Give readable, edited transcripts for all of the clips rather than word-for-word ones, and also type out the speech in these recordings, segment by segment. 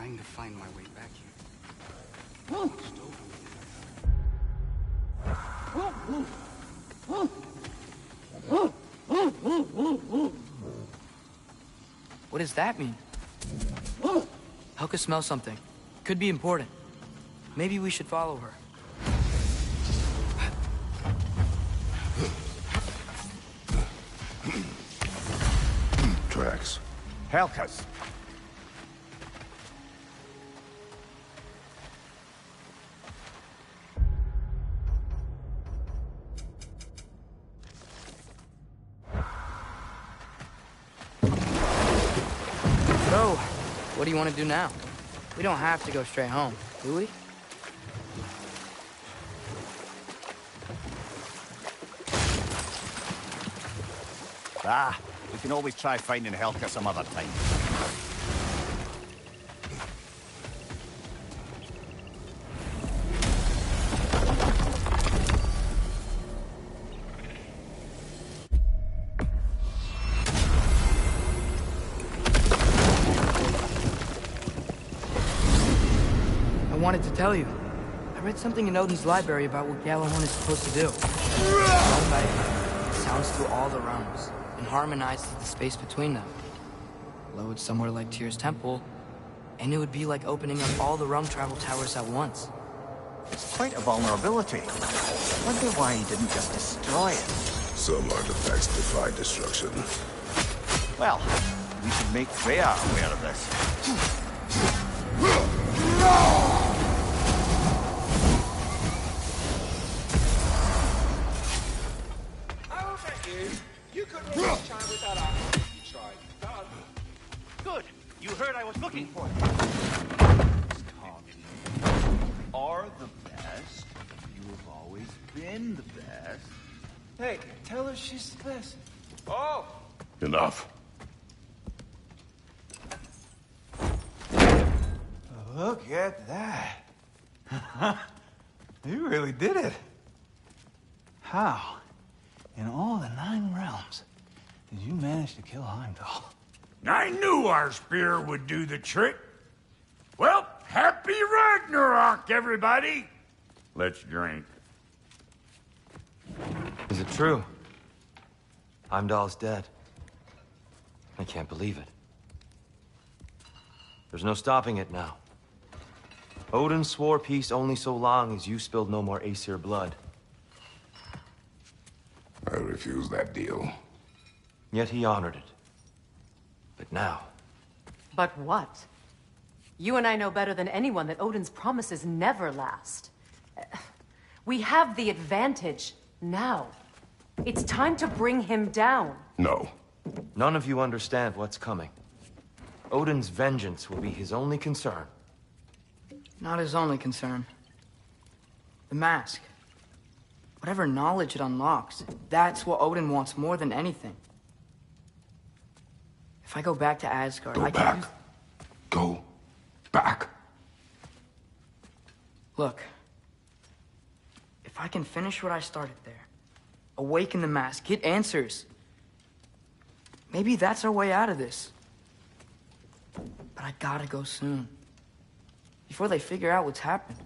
trying to find my way back here. What does that mean? Helka smells something. Could be important. Maybe we should follow her. Tracks. Helka's. So, what do you want to do now? We don't have to go straight home, do we? We can always try finding Helka some other time. I wanted to tell you. I read something in Odin's library about what Gjallarhorn is supposed to do. One by it sounds through all the realms and harmonizes the space between them. Low it somewhere like Tyr's temple, and it would be like opening up all the realm travel towers at once. It's quite a vulnerability. Wonder why he didn't just destroy it. Some artifacts defy destruction. Well, we should make Freya aware of this. You couldn't run this time without us. You tried. Done. Good. You heard I was looking for you. Tommy, are the best. You have always been the best. Hey, tell her she's the best. Oh! Enough. Look at that. You really did it. How, in all the 9 realms, did you manage to kill Heimdall? I knew our spear would do the trick. Well, happy Ragnarok, everybody! Let's drink. Is it true? Heimdall's dead. I can't believe it. There's no stopping it now. Odin swore peace only so long as you spilled no more Aesir blood. I refuse that deal. Yet he honored it. But now... But what? You and I know better than anyone that Odin's promises never last. We have the advantage now. It's time to bring him down. No. None of you understand what's coming. Odin's vengeance will be his only concern. Not his only concern. The mask. Whatever knowledge it unlocks, that's what Odin wants more than anything. If I go back to Asgard, Go back. Go back. Look. If I can finish what I started there, awaken the mask, get answers, maybe that's our way out of this. But I gotta go soon. Before they figure out what's happened.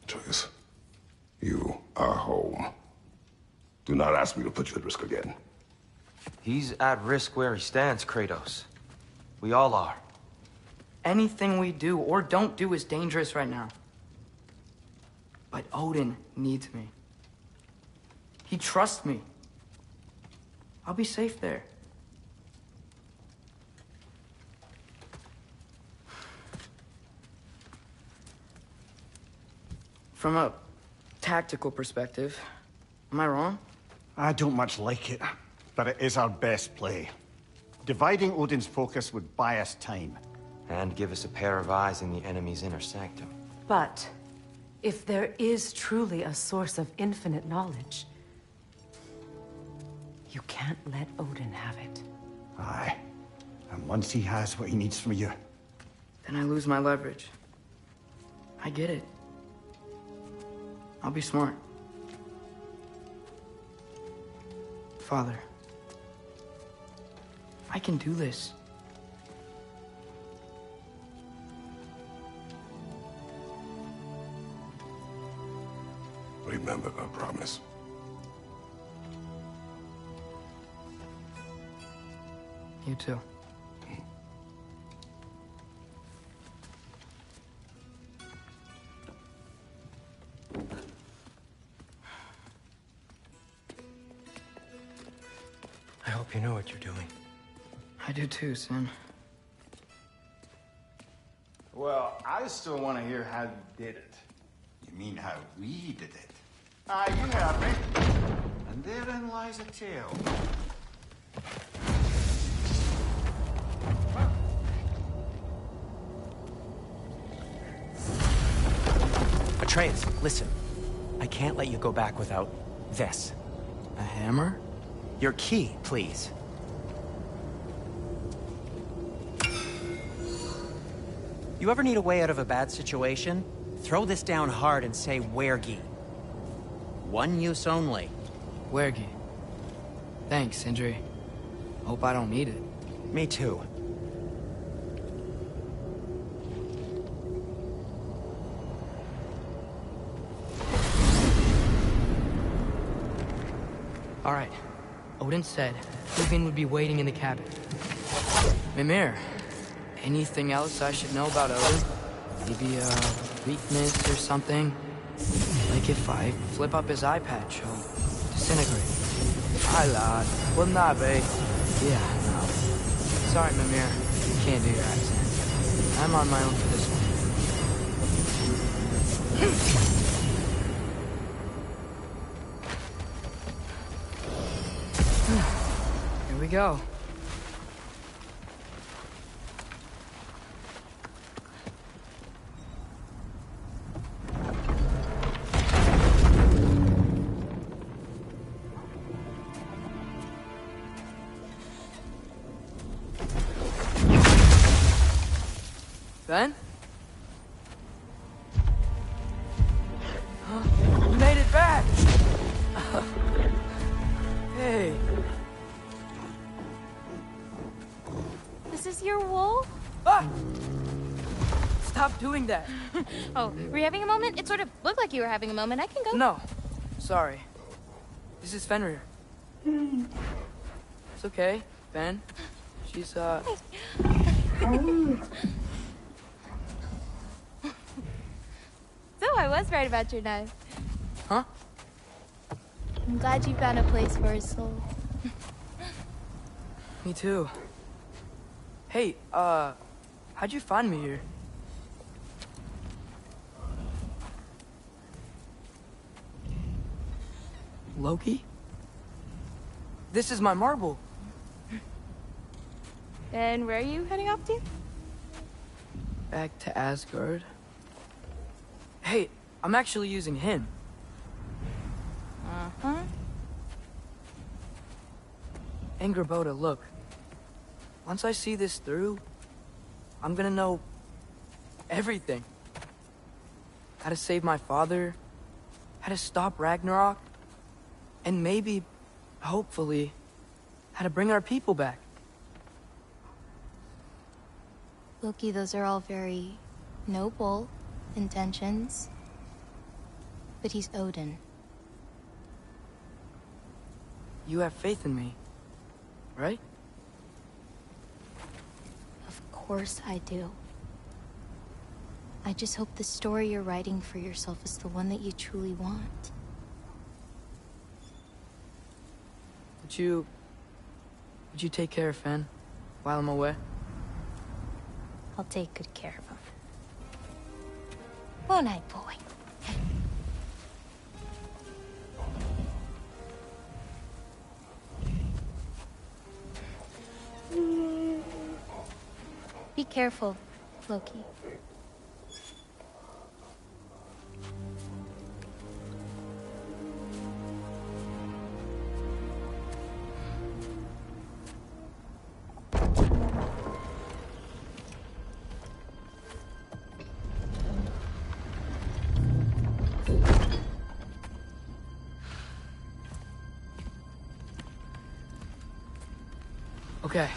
Atreus, you are home. Do not ask me to put you at risk again. He's at risk where he stands, Kratos. We all are. Anything we do or don't do is dangerous right now. But Odin needs me. He trusts me. I'll be safe there. From a tactical perspective, am I wrong? I don't much like it, but it is our best play. Dividing Odin's focus would buy us time. And give us a pair of eyes in the enemy's inner sanctum. But if there is truly a source of infinite knowledge, you can't let Odin have it. Aye. And once he has what he needs from you... Then I lose my leverage. I get it. I'll be smart. Father, I can do this. remember, I promise. You too. I hope you know what you're doing. I do too, Sin. Well, I still want to hear how you did it. You mean how we did it? Ah, you heard me. And therein lies a tale. Atreus, listen. I can't let you go back without this. A hammer? Your key, please. You ever need a way out of a bad situation? Throw this down hard and say wergi. One use only. Wergi. Thanks, Sindri. Hope I don't need it. Me too. All right. Odin said Hugin would be waiting in the cabin. Mimir, anything else I should know about Odin? Maybe a weakness or something? Like if I flip up his eye patch, he'll disintegrate. Hi, lad. Wouldn't that be? Yeah, no. Sorry, Mimir. Can't do your accent. I'm on my own for this one. Here we go. Ben? You made it back! Hey. This is your wool? Ah! Stop doing that. Oh, were you having a moment? It sort of looked like you were having a moment. I can go. No. Sorry. This is Fenrir. It's okay, Ben. She's, So I was right about your knife. Huh? I'm glad you found a place for his soul. Me too. Hey, how'd you find me here? Loki? This is my marble. And where are you heading off to? Back to Asgard. Hey, I'm actually using him. Uh-huh. Angerboda, look. Once I see this through, I'm gonna know everything. How to save my father, how to stop Ragnarok, and maybe, hopefully, how to bring our people back. Loki, those are all very noble intentions. But he's Odin. You have faith in me, right? Of course I do. I just hope the story you're writing for yourself is the one that you truly want. Would you take care of Fen while I'm away? I'll take good care of him. Won't I, boy? Be careful, Loki. Okay.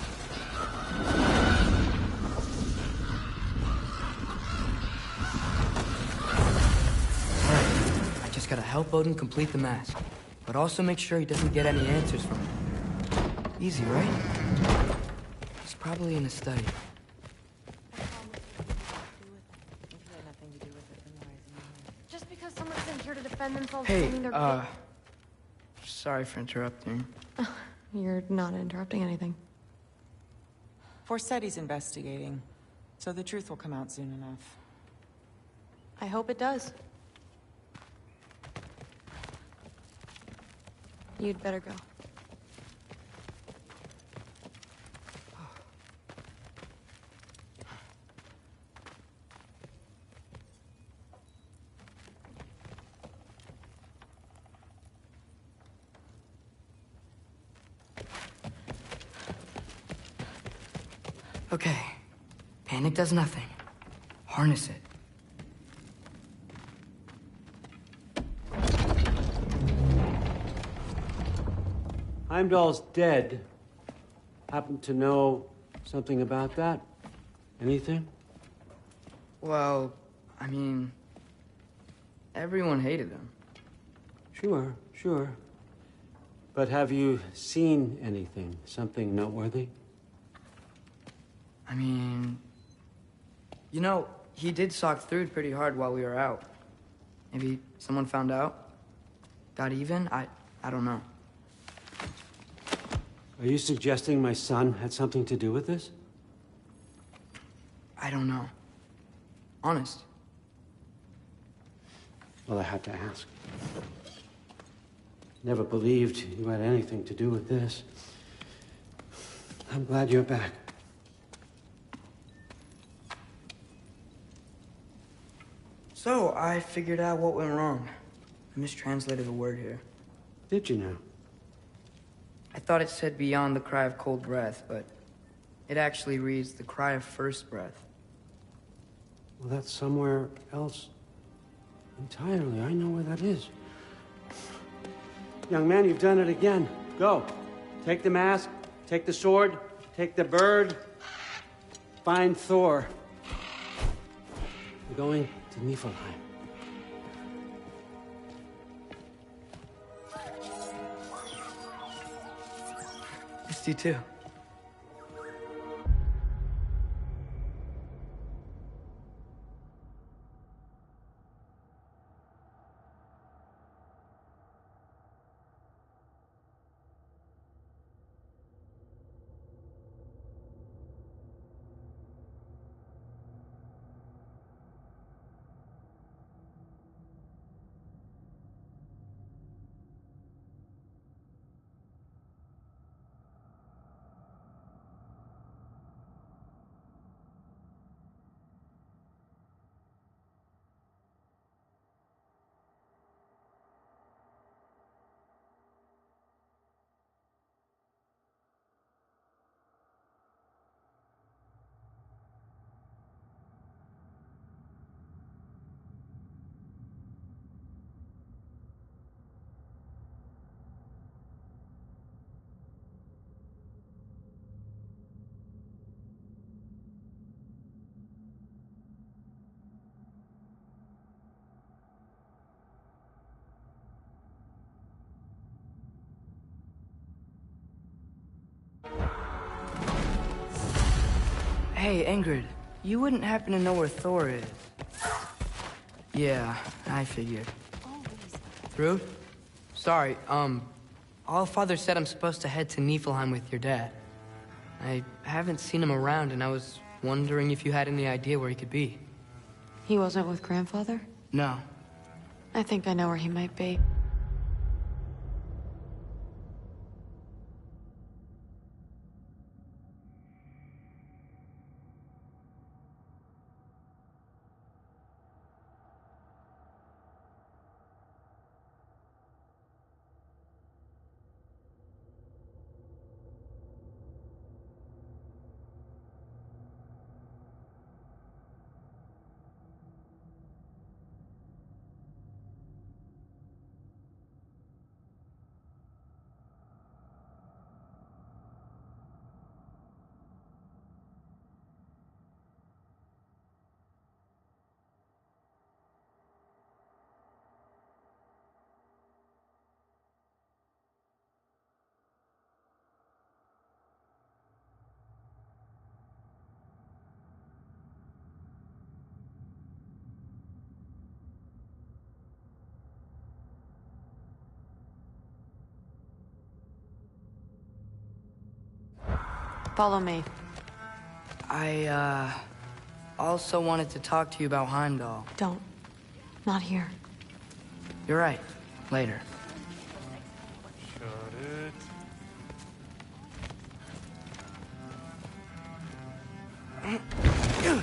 gotta help Odin complete the mask, but also make sure he doesn't get any answers from it. Easy, right? He's probably in a study. Just because someone's sent here to defend themselves Hey, doesn't mean they're sorry for interrupting. You're not interrupting anything. Forseti's investigating, so the truth will come out soon enough. I hope it does. You'd better go. Okay. Panic does nothing. Harness it. Heimdall's dead. Happen to know something about that? Anything? Well, I mean, everyone hated him. Sure, sure. But have you seen anything? Something noteworthy? I mean, you know, he did sock through pretty hard while we were out. Maybe someone found out? Got even? I don't know. Are you suggesting my son had something to do with this? I don't know. Honest. Well, I had to ask. Never believed you had anything to do with this. I'm glad you're back. So, I figured out what went wrong. I mistranslated a word here. Did you now? I thought it said beyond the cry of cold breath, but it actually reads the cry of first breath. Well, that's somewhere else entirely. I know where that is. Young man, you've done it again. Go. Take the mask, take the sword, take the bird. Find Thor. We're going to Niflheim. Missed you too. Hey, Ingrid, you wouldn't happen to know where Thor is? Yeah, I figured. Through? Sorry, Allfather said I'm supposed to head to Niflheim with your dad. I haven't seen him around, and I was wondering if you had any idea where he could be. He wasn't with Grandfather? No. I think I know where he might be. Follow me. I, also wanted to talk to you about Heimdall. Don't. Not here. You're right. Later. Shut it.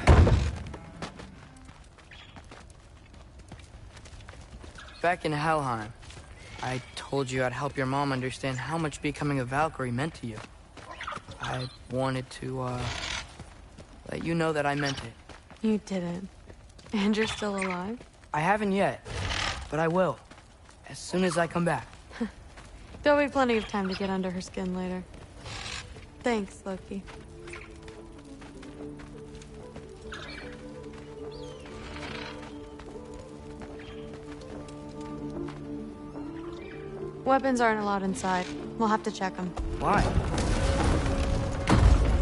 Back in Helheim, I told you I'd help your mom understand how much becoming a Valkyrie meant to you. I wanted to, let you know that I meant it. You didn't. And you're still alive? I haven't yet, but I will. As soon as I come back. There'll be plenty of time to get under her skin later. Thanks, Loki. Weapons aren't allowed inside. We'll have to check them. Why?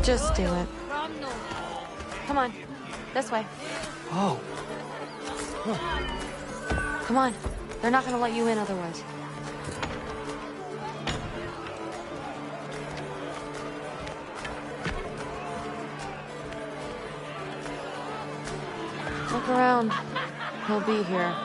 Just do it. Come on. This way. Oh. Come on. They're not gonna let you in otherwise. Look around. He'll be here.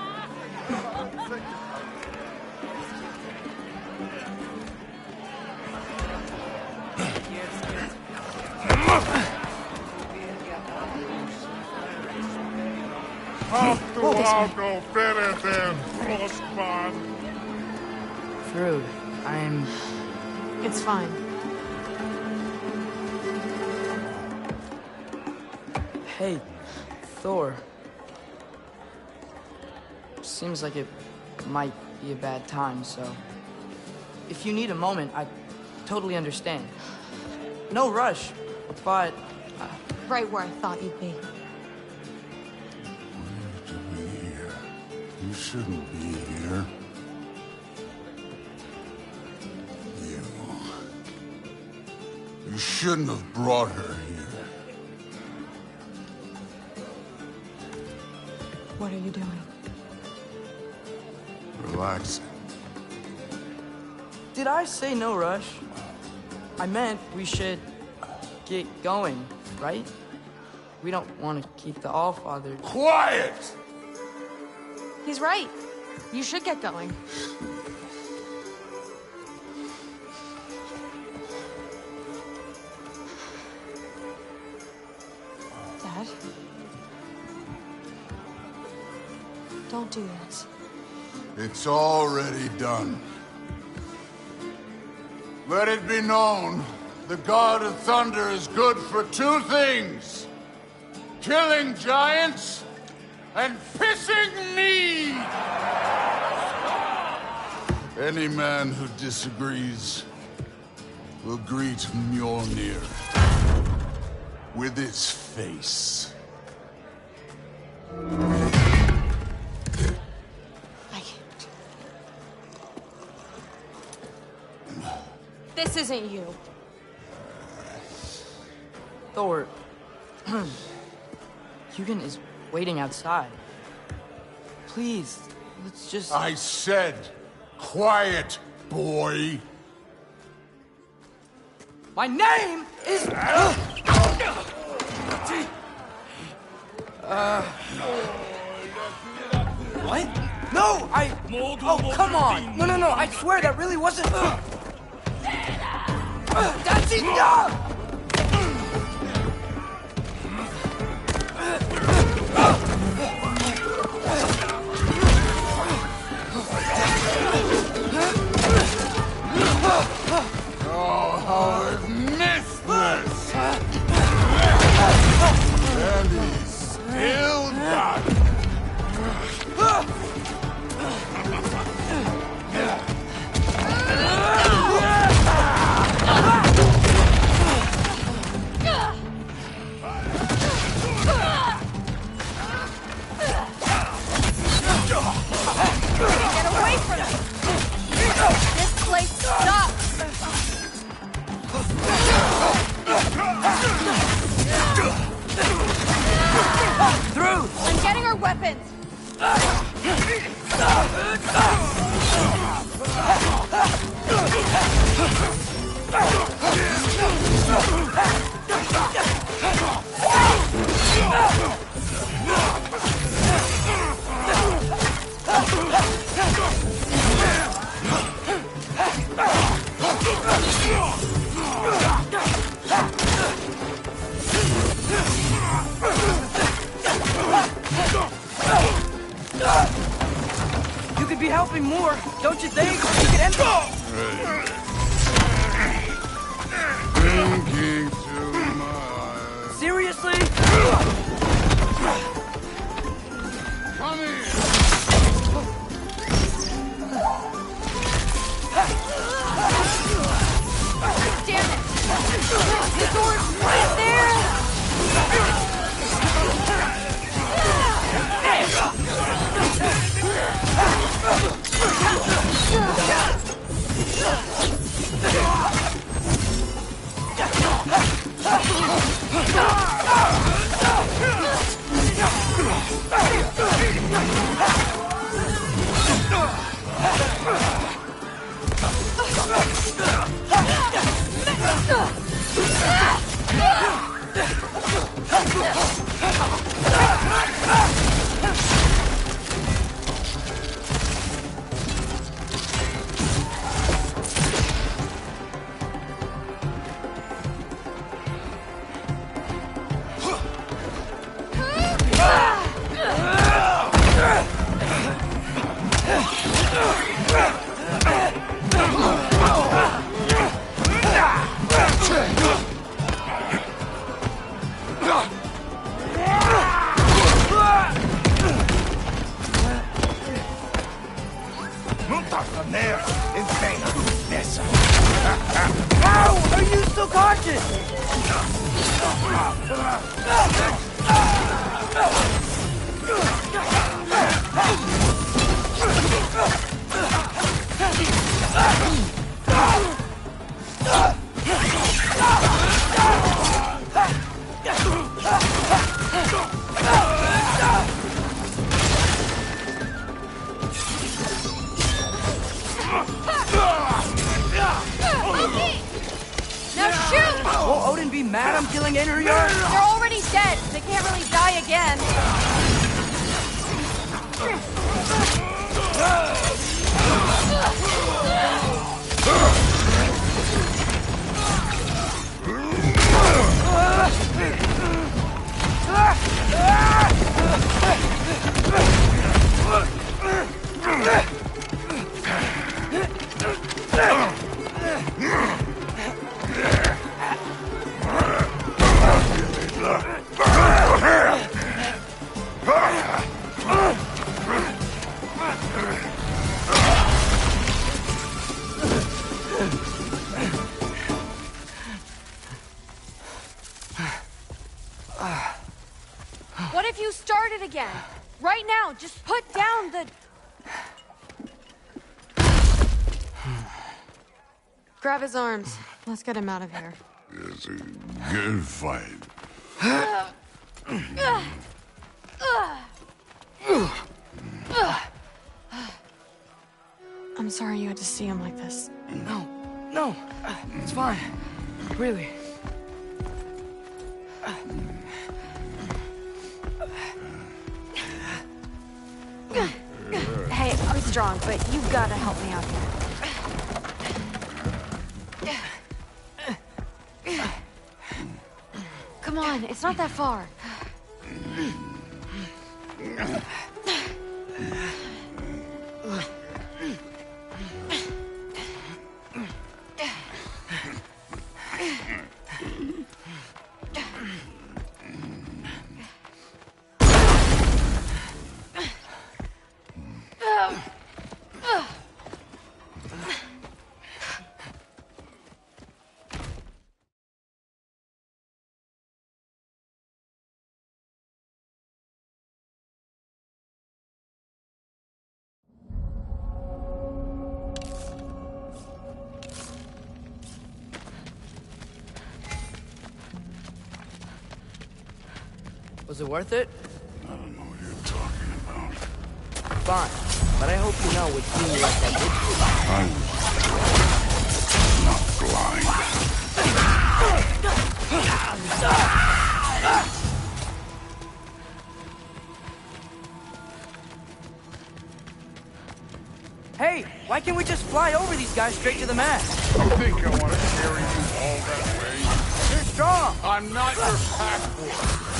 Thrud, I'm... It's fine. Hey, Thor. Seems like it might be a bad time, so... If you need a moment, I totally understand. No rush, but... Right where I thought you'd be. You shouldn't be here. You shouldn't have brought her here. What are you doing? Relaxing. Did I say no rush? I meant we should get going, right? We don't want to keep the Allfather... Quiet! He's right. You should get going. Dad? Don't do this. It's already done. Let it be known, the God of Thunder is good for two things. Killing giants and pissing me! Any man who disagrees will greet Mjolnir with his face. I can't. This isn't you. Thor... Hugin is waiting outside. Please, let's just... I said, quiet, boy. My name is... What? No, Oh, come on! No, I swear that really wasn't... That's enough! Oh, I've missed this! And he's still got it. Get away from me! This place sucks! Through! I'm getting our weapons! helping more, don't you think? You could end Thinking too much. Seriously? Come here. Damn it! The door's right there! How are you still conscious? Now shoot! Will Odin be mad I'm killing Einherjar? They're already dead. They can't really die again. What if you started again? Right now, just put down the... Grab his arms. Let's get him out of here. It's a good fight. I'm sorry you had to see him like this. No, it's fine. Really. Hey, I'm strong, but you gotta help me out here. Come on, it's not that far. Was it worth it? I don't know what you're talking about. Fine. But I hope you know what seeing you like that did. Hey, why can't we just fly over these guys straight to the mast? You think I want to carry you all that way? You're strong! I'm not your pack horse.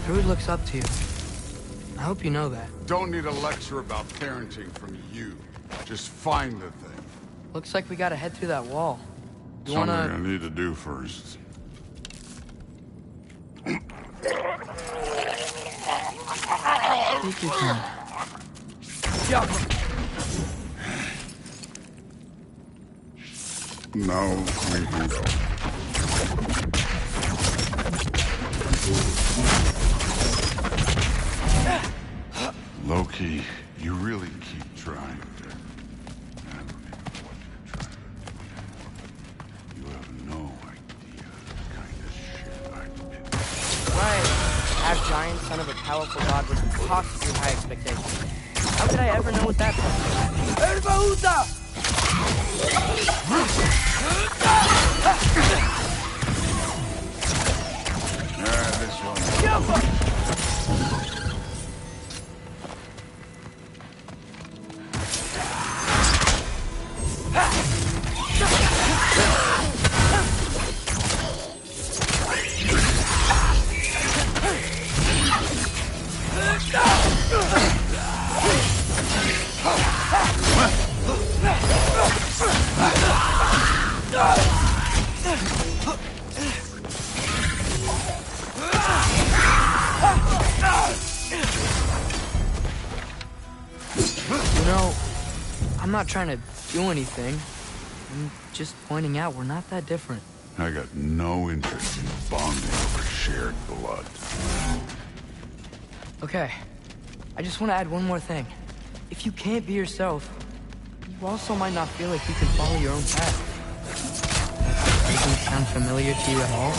Druid looks up to you. I hope you know that. Don't need a lecture about parenting from you. Just find the thing. Looks like we gotta head through that wall. You Something wanna... I need to do first. Take your time. Now we can go. Loki, you really keep trying. I don't even know what you're trying to do. You have no idea the kind of shit I've been through. Right. Half giant, son of a powerful god with impossibly high expectations. How could I ever know what that's like? This one. You know, I'm not trying to do anything. I'm just pointing out we're not that different. I got no interest in bonding over shared blood. Okay. I just want to add one more thing. If you can't be yourself, you also might not feel like you can follow your own path. Doesn't sound familiar to you at all?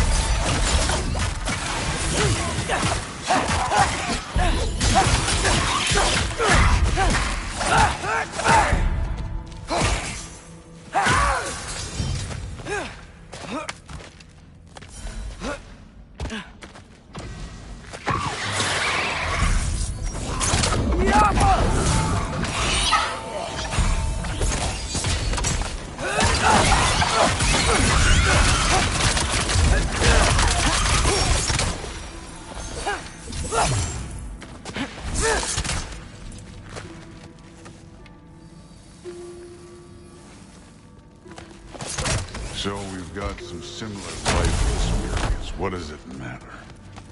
So we've got some similar life experience. What does it matter?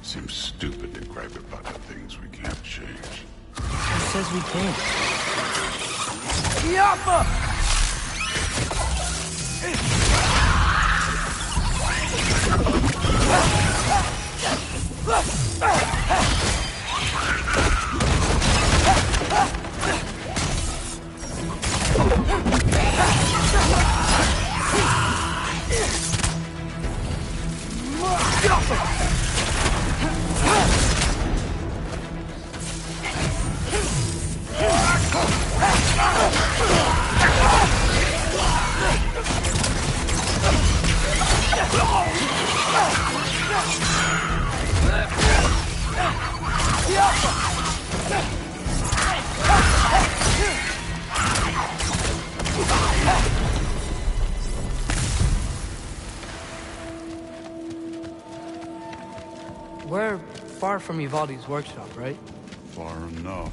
Seems stupid to gripe about the things we can't change. Who says we can't? We're far from Uvalde's workshop, right? Far enough.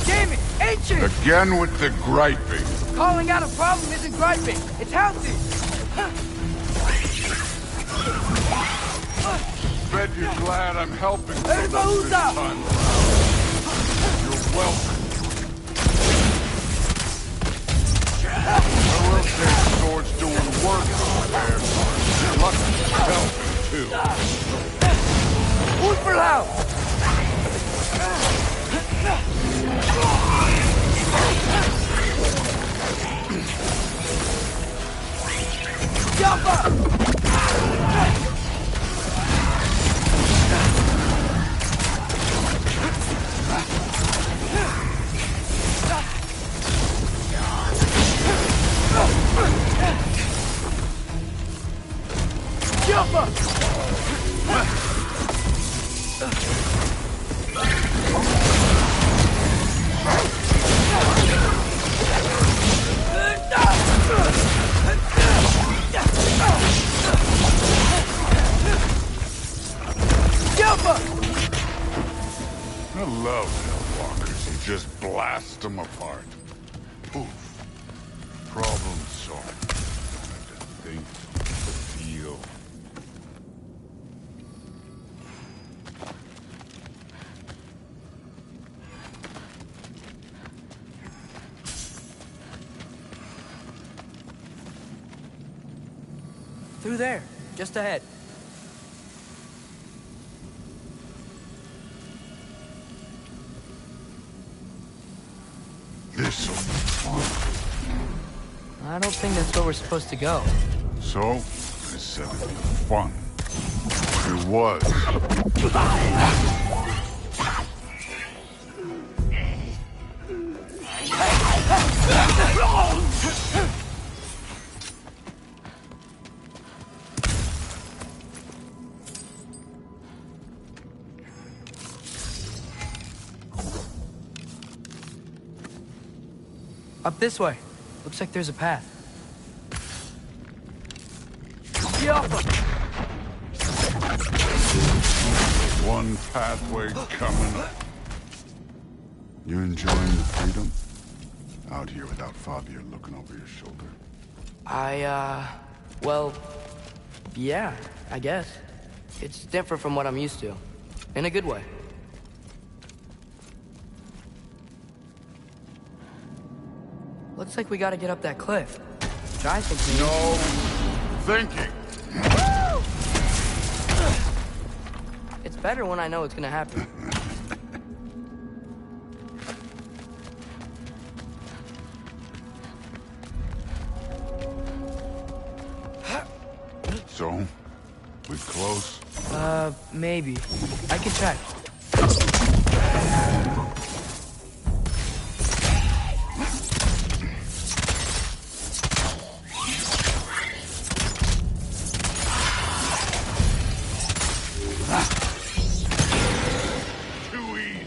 Damn it! Ancient! Again with the griping. Calling out a problem isn't griping. It's healthy. Bet you're glad I'm helping so much this time. You're welcome. I will say Sword's doing work over there. You're lucky to help too. Who's for loud? Jump up! I love Hellwalkers. You just blast them apart. Poof. Problem solved. Don't have to think, feel. Through there, just ahead. This'll be fun. I don't think that's where we're supposed to go. So, I said it'd be fun. It was. Up this way. Looks like there's a path. One pathway coming up. You enjoying the freedom? Out here without Fabio looking over your shoulder. Well, yeah, I guess. It's different from what I'm used to. In a good way. Looks like we gotta get up that cliff. Which I think means... No thinking. It's better when I know it's gonna happen. So, we close? Maybe. I can check. Too easy.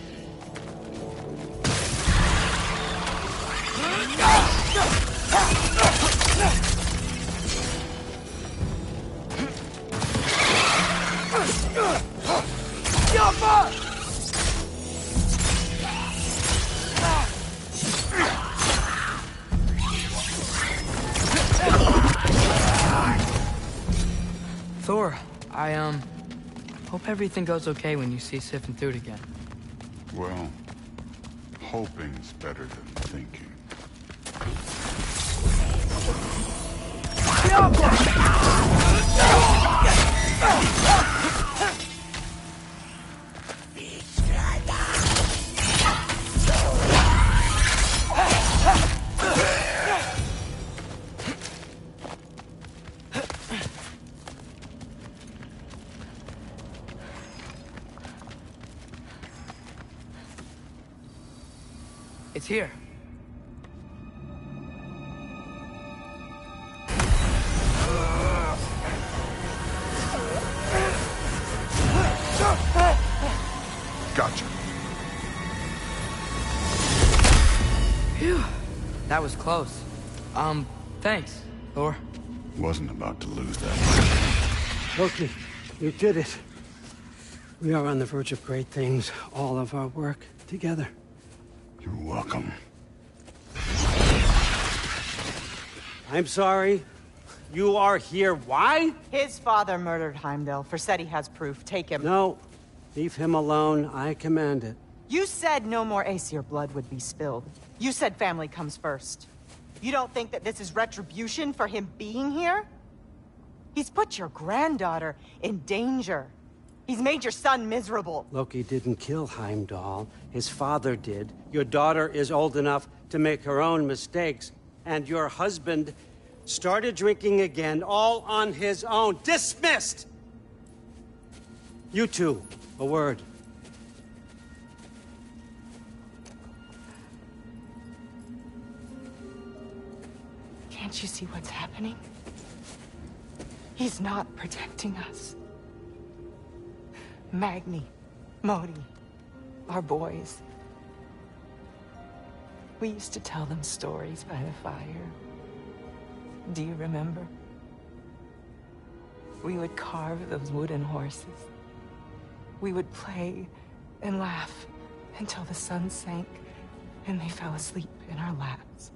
Thor, I hope everything goes okay when you see Sif and Thud again. Well, hoping's better than thinking. It's here. Gotcha. Phew. That was close. Thanks, Thor. Wasn't about to lose that. Loki, you did it. We are on the verge of great things. All of our work together. You're welcome. I'm sorry. You are here. Why? His father murdered Heimdall. Forseti has proof. Take him. No. Leave him alone. I command it. You said no more Aesir blood would be spilled. You said family comes first. You don't think that this is retribution for him being here? He's put your granddaughter in danger. He's made your son miserable. Loki didn't kill Heimdall. His father did. Your daughter is old enough to make her own mistakes. And your husband started drinking again, all on his own. Dismissed! You two, a word. Can't you see what's happening? He's not protecting us. Magni, Modi, our boys. We used to tell them stories by the fire. Do you remember? We would carve those wooden horses. We would play and laugh until the sun sank and they fell asleep in our laps.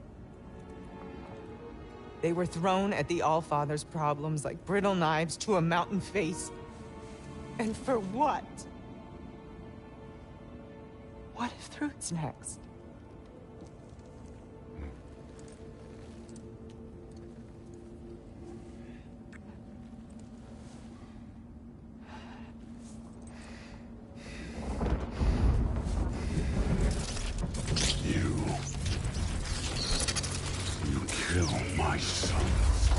They were thrown at the Allfather's problems like brittle knives to a mountain face. And for what? What if Thrud's next? You kill my sons.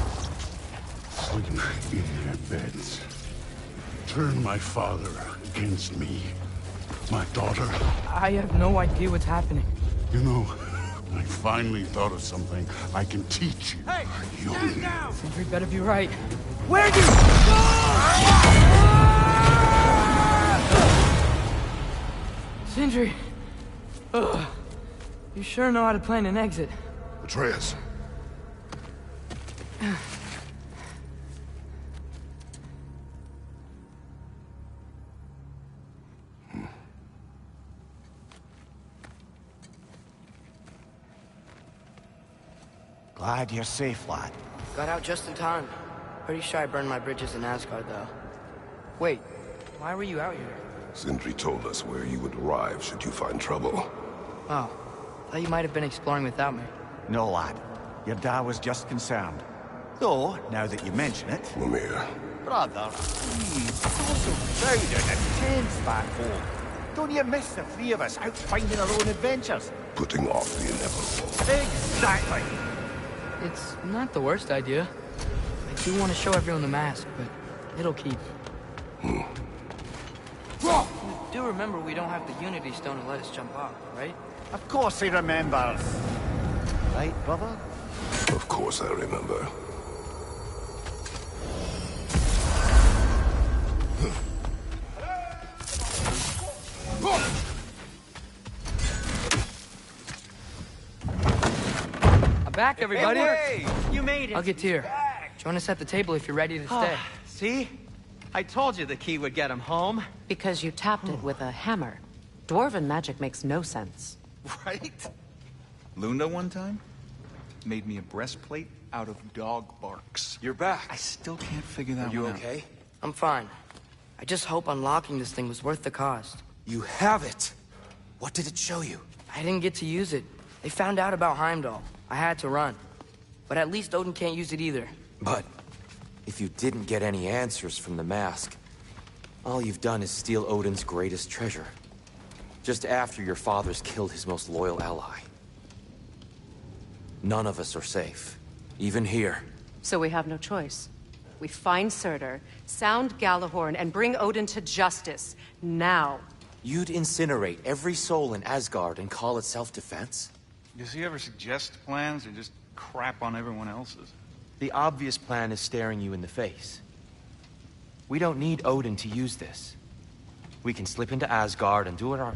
Sleep in their beds. Turn my father against me. My daughter. I have no idea what's happening. You know, I finally thought of something I can teach you. Hey! You Stand down! Sindri better be right. Where'd you Sindri! Ugh. You sure know how to plan an exit. Atreus. Glad you're safe, lad. Got out just in time. Pretty sure I burned my bridges in Asgard, though. Wait, why were you out here? Sindri told us where you would arrive should you find trouble. Oh, thought you might have been exploring without me. No, lad. Your dad was just concerned. Though, now that you mention it... Lemire. Brother, please, it's all so crowded and tense back home. Don't you miss the three of us out finding our own adventures? Putting off the inevitable. Exactly. It's not the worst idea. I do want to show everyone the mask, but it'll keep. You do remember we don't have the Unity Stone to let us jump off, right? Of course he remembers. Right, brother? Of course I remember. I'm back, everybody. Hey, you made it. I'll get Tyr. Join us at the table if you're ready to stay. See? I told you the key would get him home. Because you tapped it with a hammer. Dwarven magic makes no sense. Right? Luna one time made me a breastplate out of dog barks. You're back. I still can't figure that Are you one out. okay? I'm fine. I just hope unlocking this thing was worth the cost. You have it. What did it show you? I didn't get to use it. They found out about Heimdall. I had to run. But at least Odin can't use it either. But if you didn't get any answers from the mask, all you've done is steal Odin's greatest treasure. Just after your father's killed his most loyal ally. None of us are safe. Even here. So we have no choice. We find Surtur, sound Galahorn, and bring Odin to justice. Now. You'd incinerate every soul in Asgard and call it self-defense? Does he ever suggest plans or just crap on everyone else's? The obvious plan is staring you in the face. We don't need Odin to use this. We can slip into Asgard and do it our...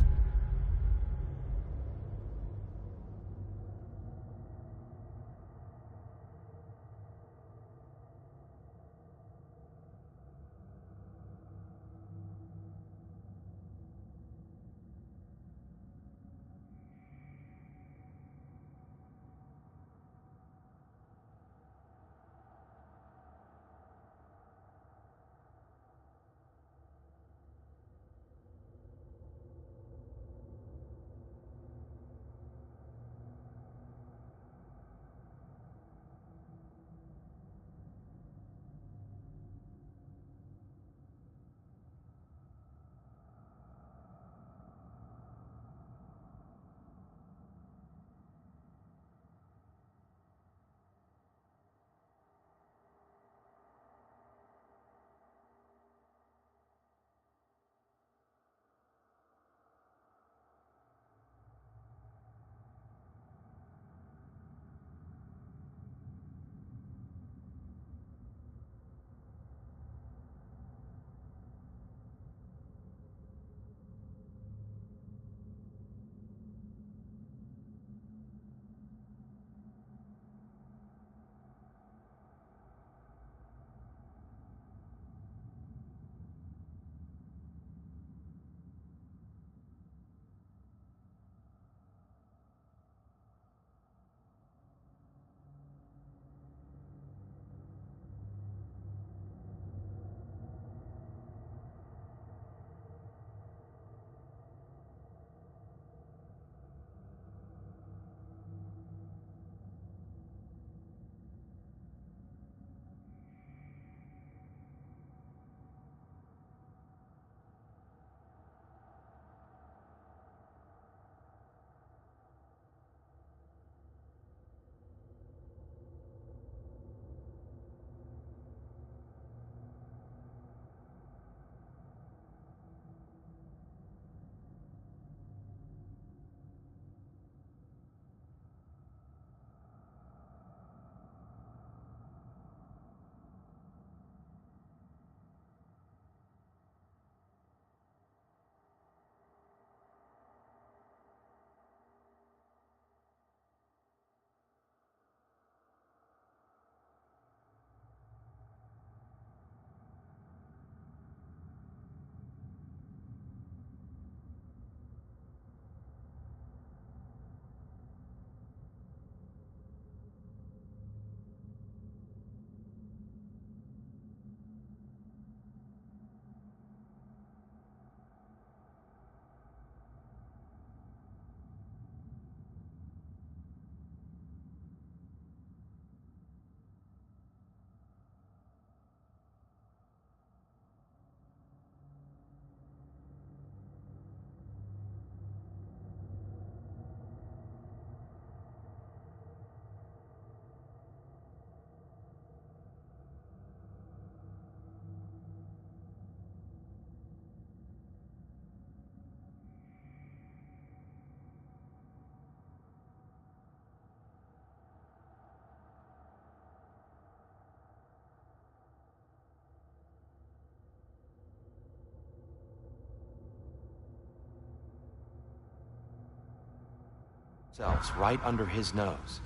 ourselves right under his nose.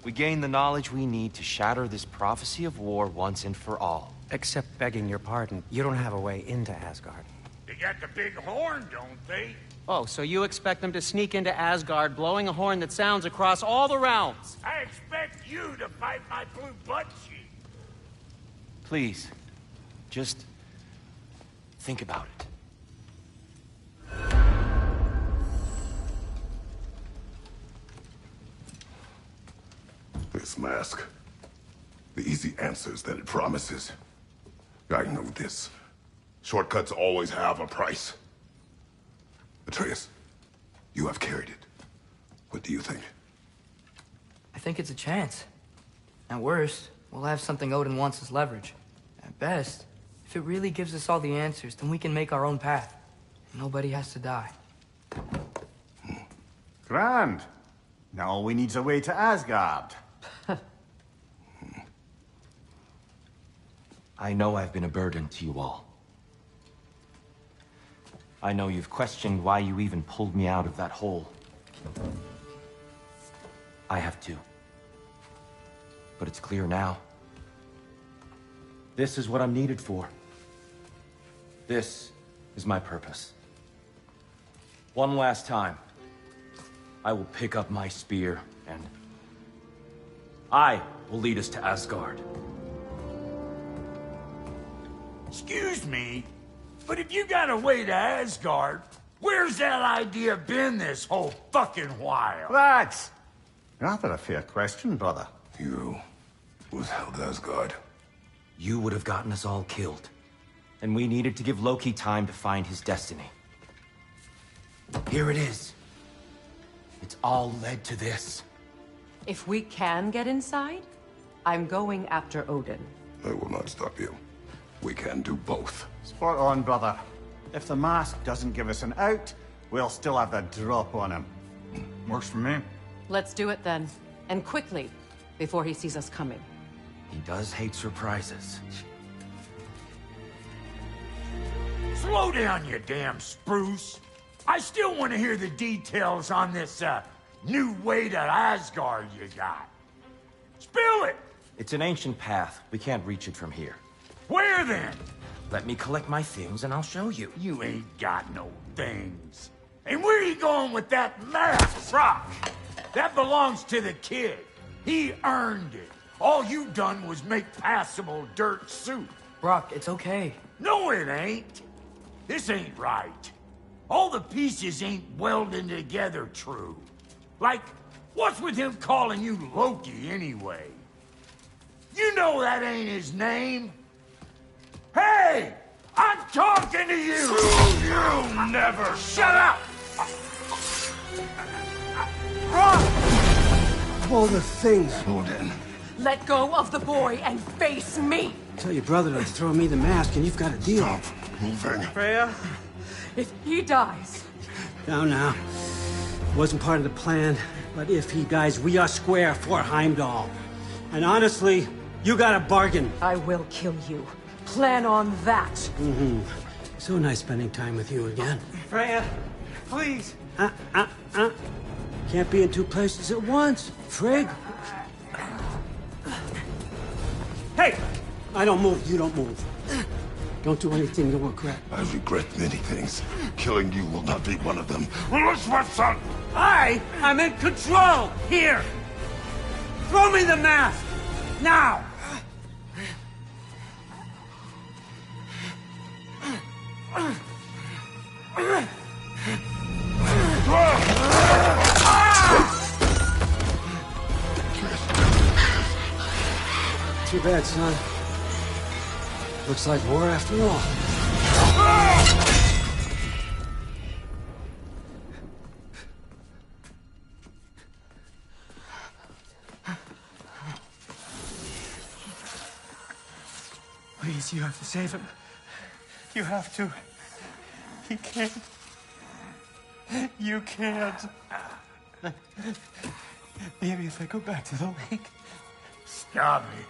We gain the knowledge we need to shatter this prophecy of war once and for all. Except begging your pardon, you don't have a way into Asgard. They got the big horn, don't they? Oh, so you expect them to sneak into Asgard blowing a horn that sounds across all the realms? I expect you to fight my blue butt cheek. Please, just think about it. This mask. The easy answers that it promises. I know this. Shortcuts always have a price. Atreus, you have carried it. What do you think? I think it's a chance. At worst, we'll have something Odin wants as leverage. At best, if it really gives us all the answers, then we can make our own path. Nobody has to die. Grand. Now all we need's a way to Asgard. I know I've been a burden to you all. I know you've questioned why you even pulled me out of that hole. I have too. But it's clear now. This is what I'm needed for. This is my purpose. One last time, I will pick up my spear and I will lead us to Asgard. Excuse me, but if you got a way to Asgard, where's that idea been this whole fucking while? Lads! Rather a fair question, brother. You withheld Asgard. You would have gotten us all killed. And we needed to give Loki time to find his destiny. Here it is. It's all led to this. If we can get inside, I'm going after Odin. I will not stop you. We can do both. Spot on, brother. If the mask doesn't give us an out, we'll still have the drop on him. Works for me. Let's do it then. And quickly, before he sees us coming. He does hate surprises. Slow down, you damn spruce. I still want to hear the details on this, new way to Asgard you got. Spill it! It's an ancient path. We can't reach it from here. Where then? Let me collect my things and I'll show you. You ain't got no things. And where are you going with that mask, Brock? That belongs to the kid. He earned it. All you done was make passable dirt soup. Brock, it's okay. No, it ain't. This ain't right. All the pieces ain't welding together true. Like, what's with him calling you Loki anyway? You know that ain't his name. Hey! I'm talking to you! You never shut up! Of all the things. Odin. Let go of the boy and face me! Tell your brother to throw me the mask and you've got a deal. Stop moving. Freya, if he dies... Now. Wasn't part of the plan, but if he dies, we are square for Heimdall. And honestly, you got a bargain. I will kill you. Plan on that. Mm-hmm. So nice spending time with you again. Freya, please. Can't be in two places at once, Frigg. Hey! I don't move, you don't move. Don't do anything to regret. I regret many things. Killing you will not be one of them. Son! I'm in control! Here! Throw me the mask! Now! Too bad, son. Looks like war after all. Please, you have to save him. You have to. He can't. You can't. Maybe if I go back to the lake. Stop it.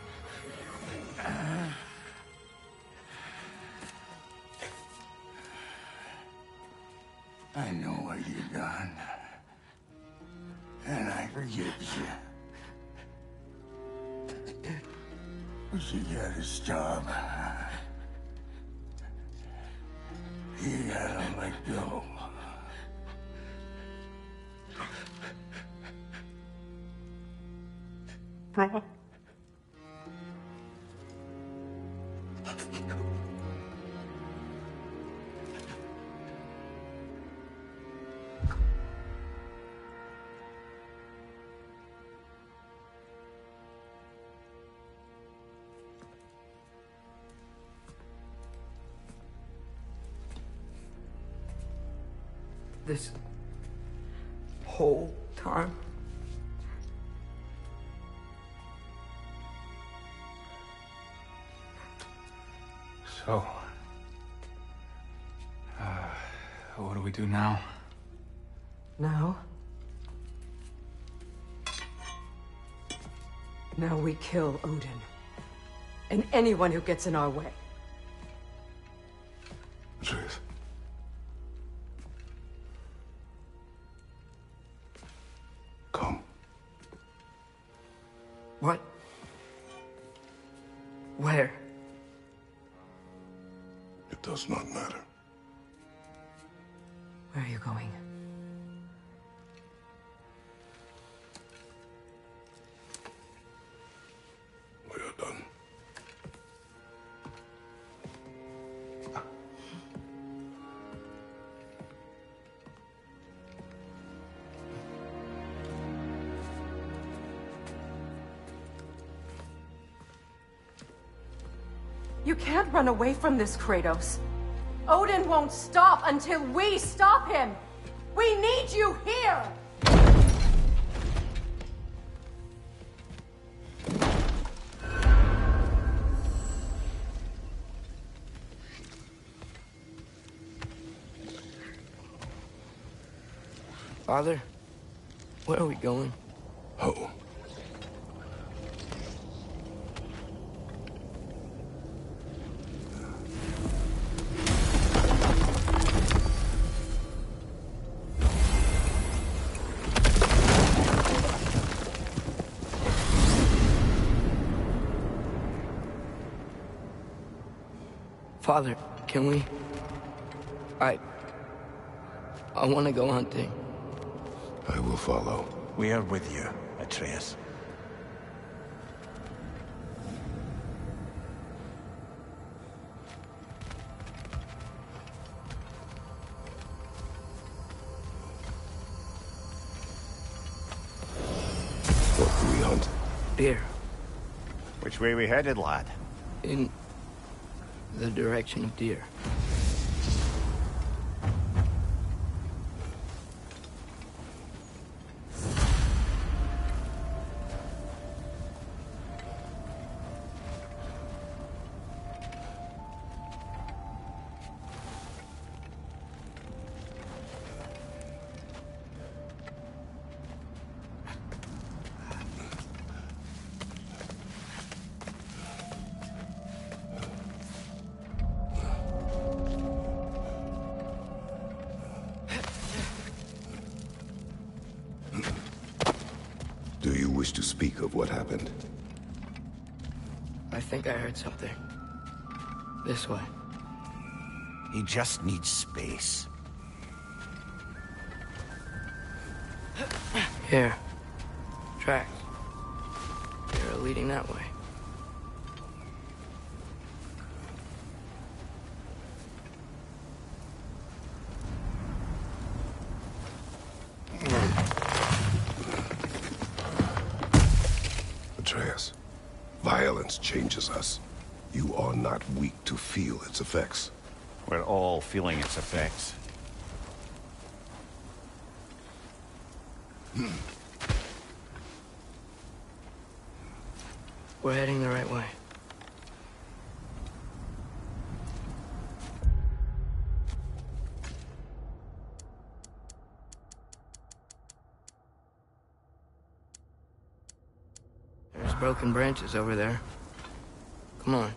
I know what you done. And I forgive you. But you gotta stop. You gotta let go. Bro. This whole time? So, what do we do now? Now? Now we kill Odin. And anyone who gets in our way. Atreus. Come. What? Where? It does not matter. Where are you going? We are done. You can't run away from this, Kratos. Odin won't stop until we stop him! We need you here! Father, where are we going? Home. Father, can we? I want to go hunting. I will follow. We are with you, Atreus. What do we hunt? Deer. Which way we headed, lad? In the direction of deer. Do you wish to speak of what happened? I think I heard something. This way. He just needs space. Here. Tracks. They're leading that way. Atreus, violence changes us. You are not weak to feel its effects. We're all feeling its effects. We're heading the right way. There's broken branches over there. Come on.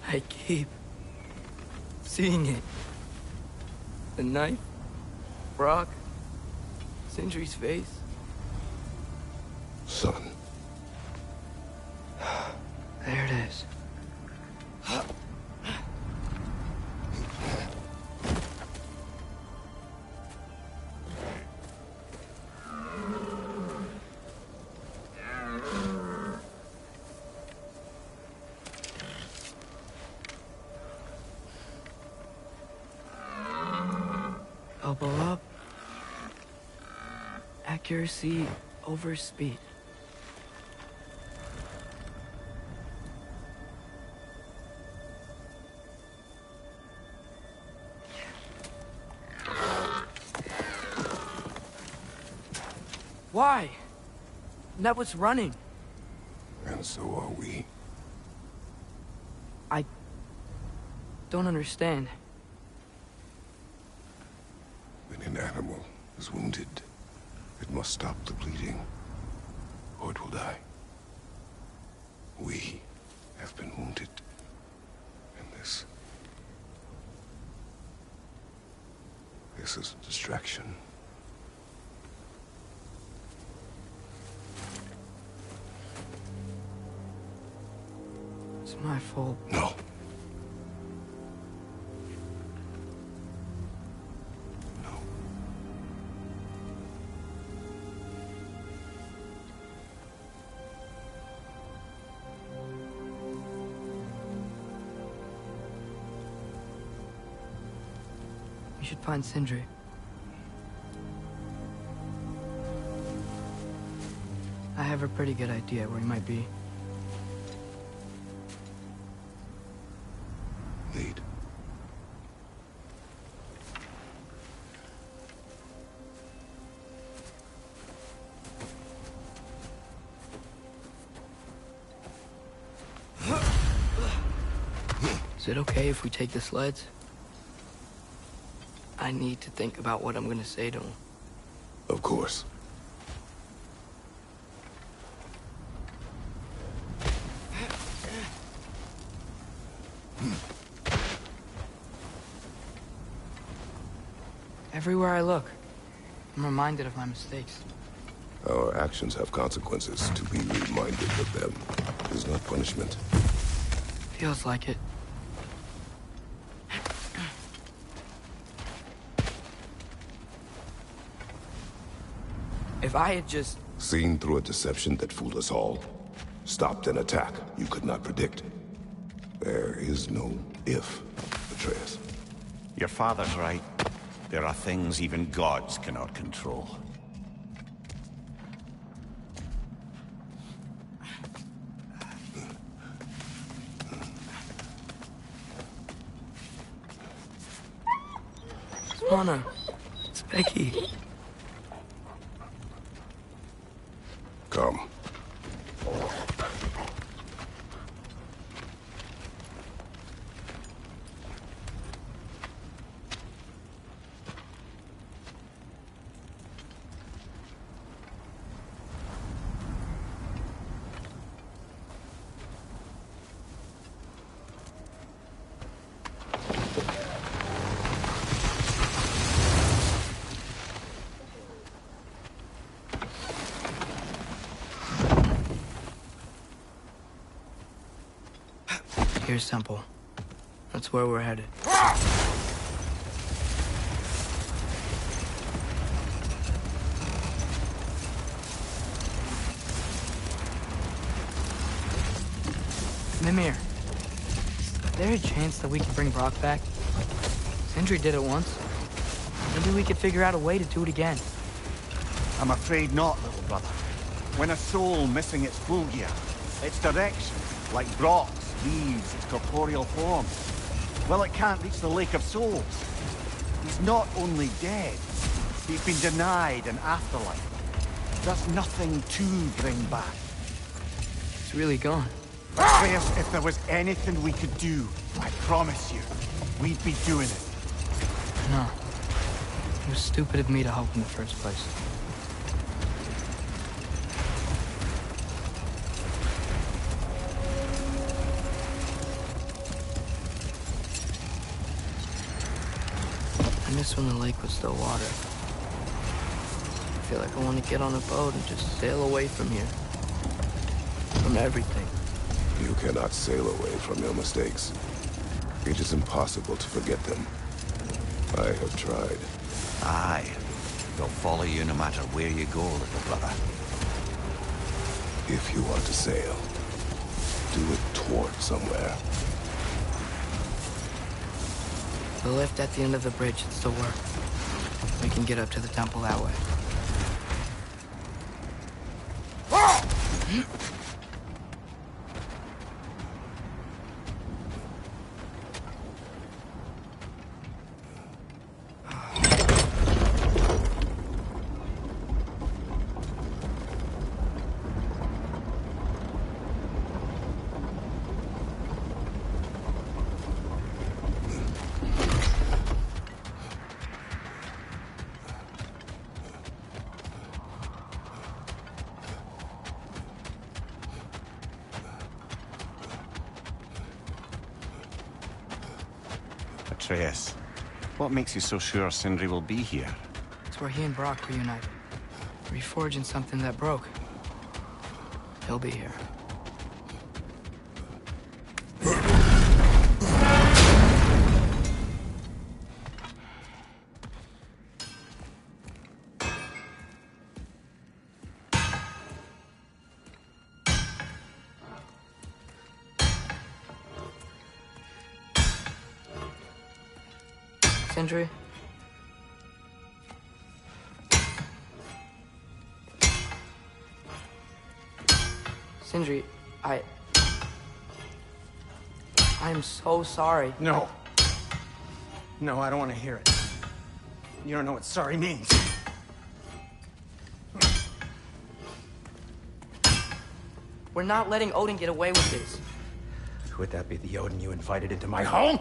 I keep seeing it. The knife, Brock, Sindri's face. Son. There it is. Elbow up. Accuracy over speed. Why? Ned was running. And so are we. I don't understand. When an animal is wounded, it must stop the bleeding, or it will die. We have been wounded, and this is a distraction. It's my fault. No. We should find Sindri. I have a pretty good idea where he might be. Lead. Is it okay if we take the sleds? I need to think about what I'm gonna say to him. Of course. Everywhere I look, I'm reminded of my mistakes. Our actions have consequences. To be reminded of them is not punishment. Feels like it. If I had just... Seen through a deception that fooled us all. Stopped an attack you could not predict. There is no if, Atreus. Your father's right. There are things even gods cannot control. Swana, it's Becky. Come. Here's Temple. That's where we're headed. Mimir, is there a chance that we can bring Brock back? Sindri did it once. Maybe we could figure out a way to do it again. I'm afraid not, little brother. When a soul missing its full gear, its direction, like Brock's, leaves its corporeal form, well, it can't reach the Lake of Souls. He's not only dead, he's been denied an afterlife. There's nothing to bring back. It's really gone. Atreus, if there was anything we could do, I promise you, we'd be doing it. No. It was stupid of me to help in the first place. this when the lake was still water. I feel like I want to get on a boat and just sail away from here. From everything. You cannot sail away from your mistakes. It is impossible to forget them. I have tried. Aye. They'll follow you no matter where you go, little brother. If you want to sail, do it toward somewhere. The lift at the end of the bridge should still work. We can get up to the temple that way. Atreus, what makes you so sure Sindri will be here? It's where he and Brock reunited. Reforging something that broke. He'll be here. Sindri? Sindri, I'm so sorry. No. No, I don't want to hear it. You don't know what sorry means. We're not letting Odin get away with this. Would that be the Odin you invited into my home?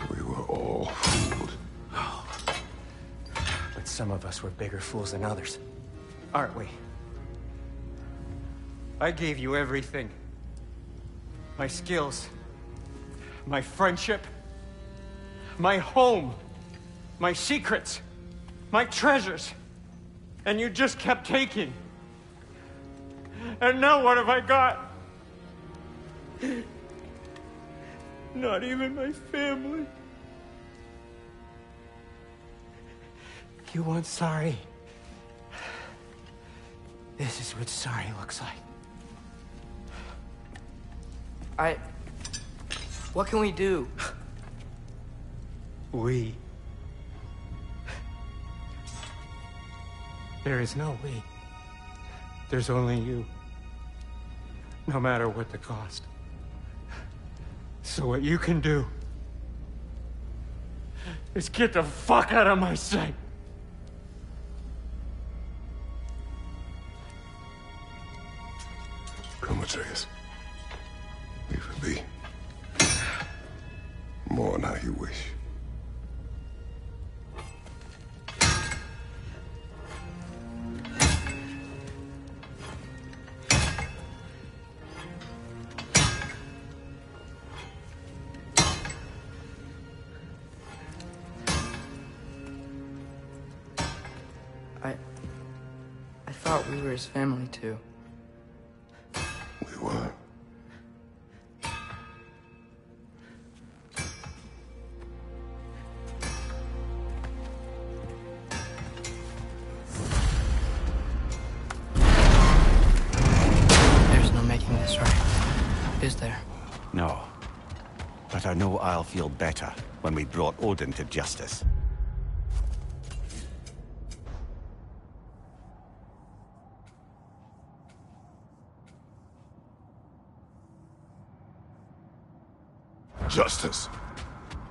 We were all fooled. But some of us were bigger fools than others. Aren't we? I gave you everything. My skills. My friendship. My home. My secrets. My treasures. And you just kept taking. And now what have I got? Not even my family. You want sorry? This is what sorry looks like. What can we do? We. There is no we. There's only you. No matter what the cost. So what you can do is get the fuck out of my sight. Come, Atreus. Leave it be. Mourn how you wish. I thought we were his family too. We were. There's no making this right, is there? No. But I know I'll feel better when we brought Odin to justice. Justice.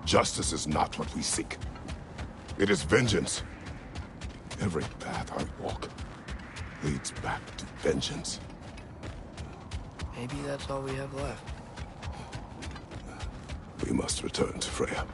Justice is not what we seek. It is vengeance. Every path I walk leads back to vengeance. Maybe that's all we have left. We must return to Freya.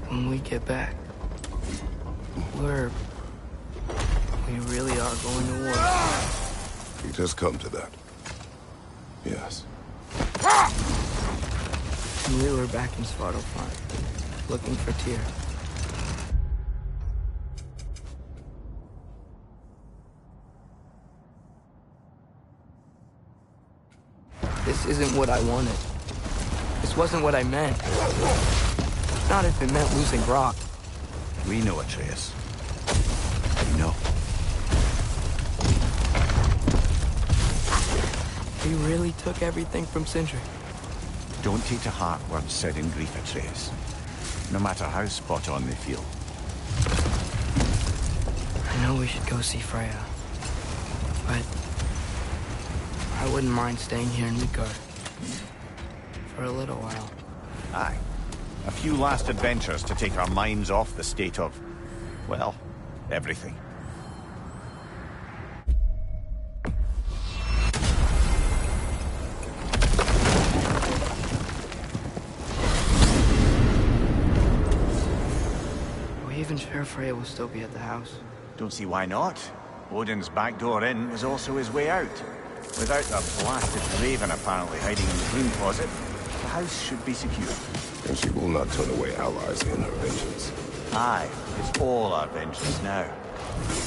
When we get back, We really are going to war. You just come to that. Yes. And we were back in Svartalfheim, looking for Tyr. This isn't what I wanted. This wasn't what I meant. Not if it meant losing Brock. We know, Atreus. We know. We really took everything from Sindri. Don't take to heart words said in grief, Atreus. No matter how spot on they feel. I know we should go see Freya. But I wouldn't mind staying here in Midgard. For a little while. Aye. A few last adventures to take our minds off the state of, well, everything. Are we even sure Freya will still be at the house? Don't see why not. Odin's back door in is also his way out. Without the blasted raven apparently hiding in the broom closet, the house should be secure. And she will not turn away allies in her vengeance. Aye, it's all our vengeance now.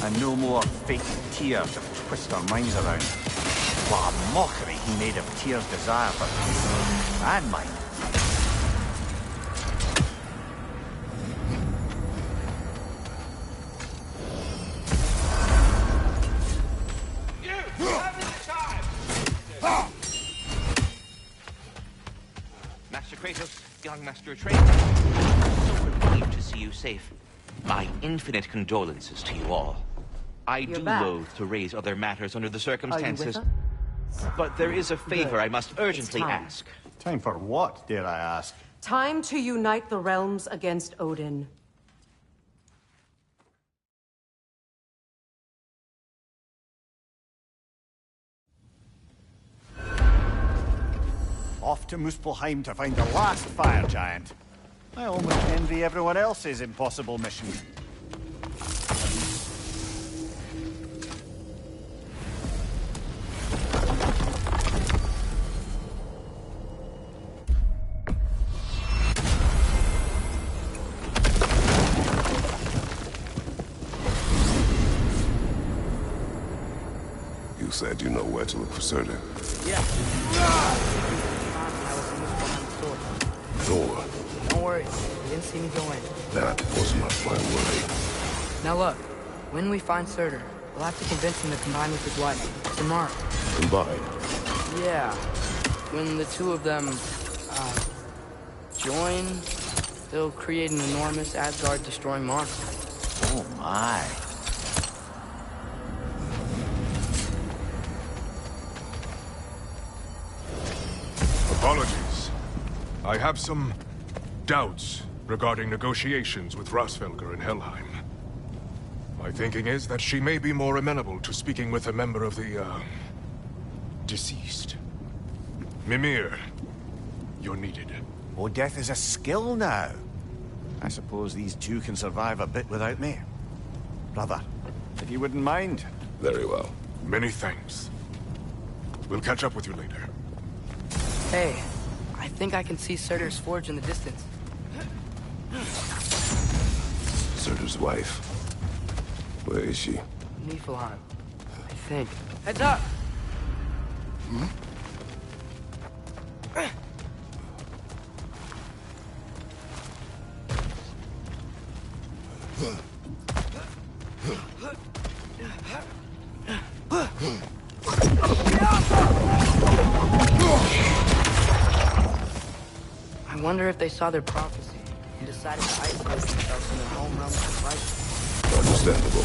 And no more fake tears to twist our minds around. What a mockery he made of Tyr's desire for peace and mine. Master Kratos, young Master Atreus, so relieved to see you safe. My infinite condolences to you all. I do loathe to raise other matters under the circumstances, but there is a favor I must urgently ask. Time for what, dare I ask? Time to unite the realms against Odin. Off to Muspelheim to find the last fire giant. I almost envy everyone else's impossible mission. You said you know where to look for Surtur. Yeah. Thor. Don't worry. You didn't see me go in. That was not my worry. Now look, when we find Surtur, we'll have to convince him to combine with his wife, Samara. Combine? Yeah. When the two of them, join, they'll create an enormous Asgard-destroying monster. Oh my. Apologies. I have some doubts regarding negotiations with Rosfelger in Helheim. My thinking is that she may be more amenable to speaking with a member of the, deceased. Mimir, you're needed. Oh, death is a skill now. I suppose these two can survive a bit without me. Brother, if you wouldn't mind. Very well. Many thanks. We'll catch up with you later. Hey, I think I can see Surtur's forge in the distance. Surtur's wife. Where is she? Niflheim, I think. Heads up! Hmm? I wonder if they saw their prophecy and decided to isolate themselves in their home realm to fight. Understandable.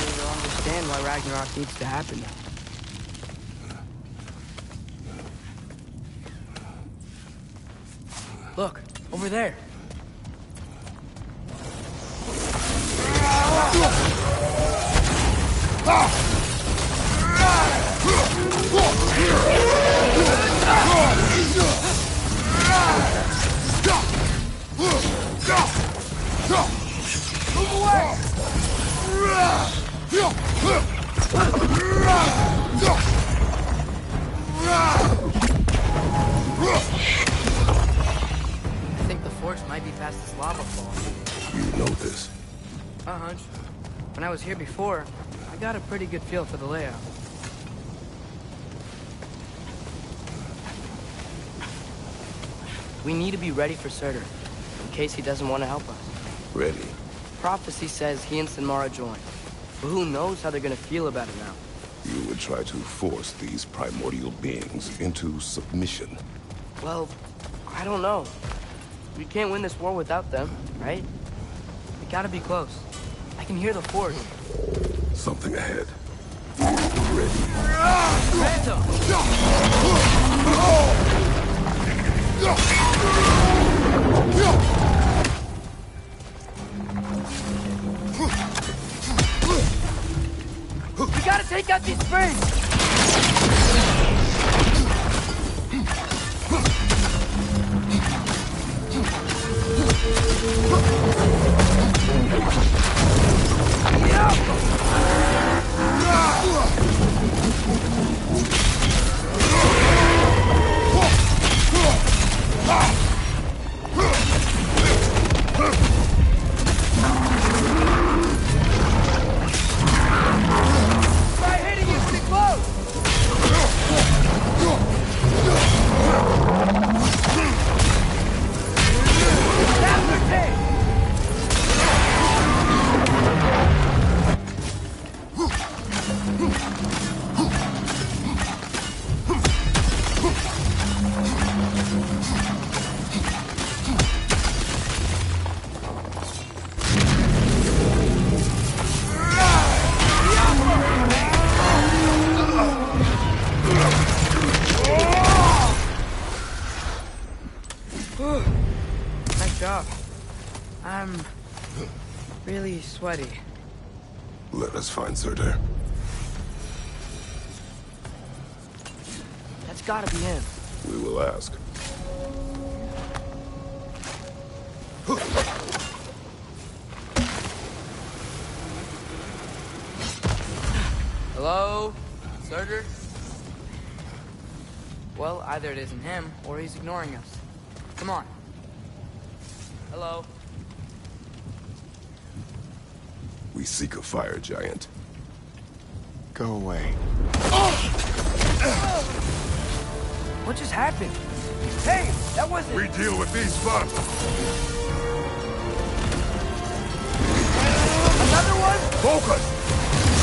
Maybe they'll understand why Ragnarok needs to happen now. Look, over there. Move away! was here before, I got a pretty good feel for the layout. We need to be ready for Surtur, in case he doesn't want to help us. Ready? Prophecy says he and Sinmara join, but who knows how they're gonna feel about it now. You would try to force these primordial beings into submission. Well, I don't know. We can't win this war without them, right? We gotta be close. I can hear the force. Something ahead. We gotta take out these springs! Try hitting you pretty close! That's the tape! Nice job. I'm really sweaty. Let us find Surtur. That's gotta be him. We will ask. Hello? Surtur? Well, either it isn't him, or he's ignoring us. Come on. Hello? We seek a fire giant. Go away. What just happened? Hey, that wasn't... We deal with these first. Another one? Focus!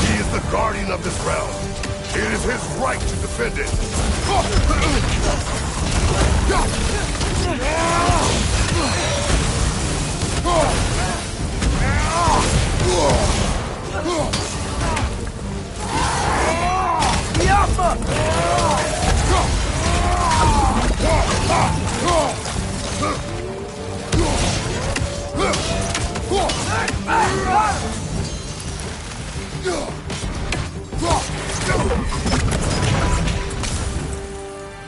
He is the guardian of this realm. It is his right to defend it.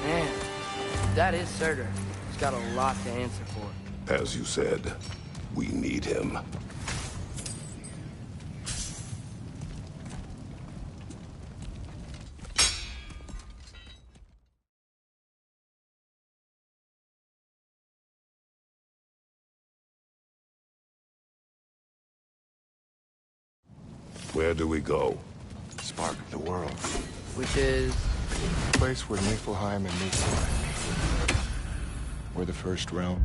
Man, that is Surtur. He's got a lot to answer for. As you said, we need him. Where do we go? Spark of the world. Which is... The place where Niflheim and Niflheim were the first realm.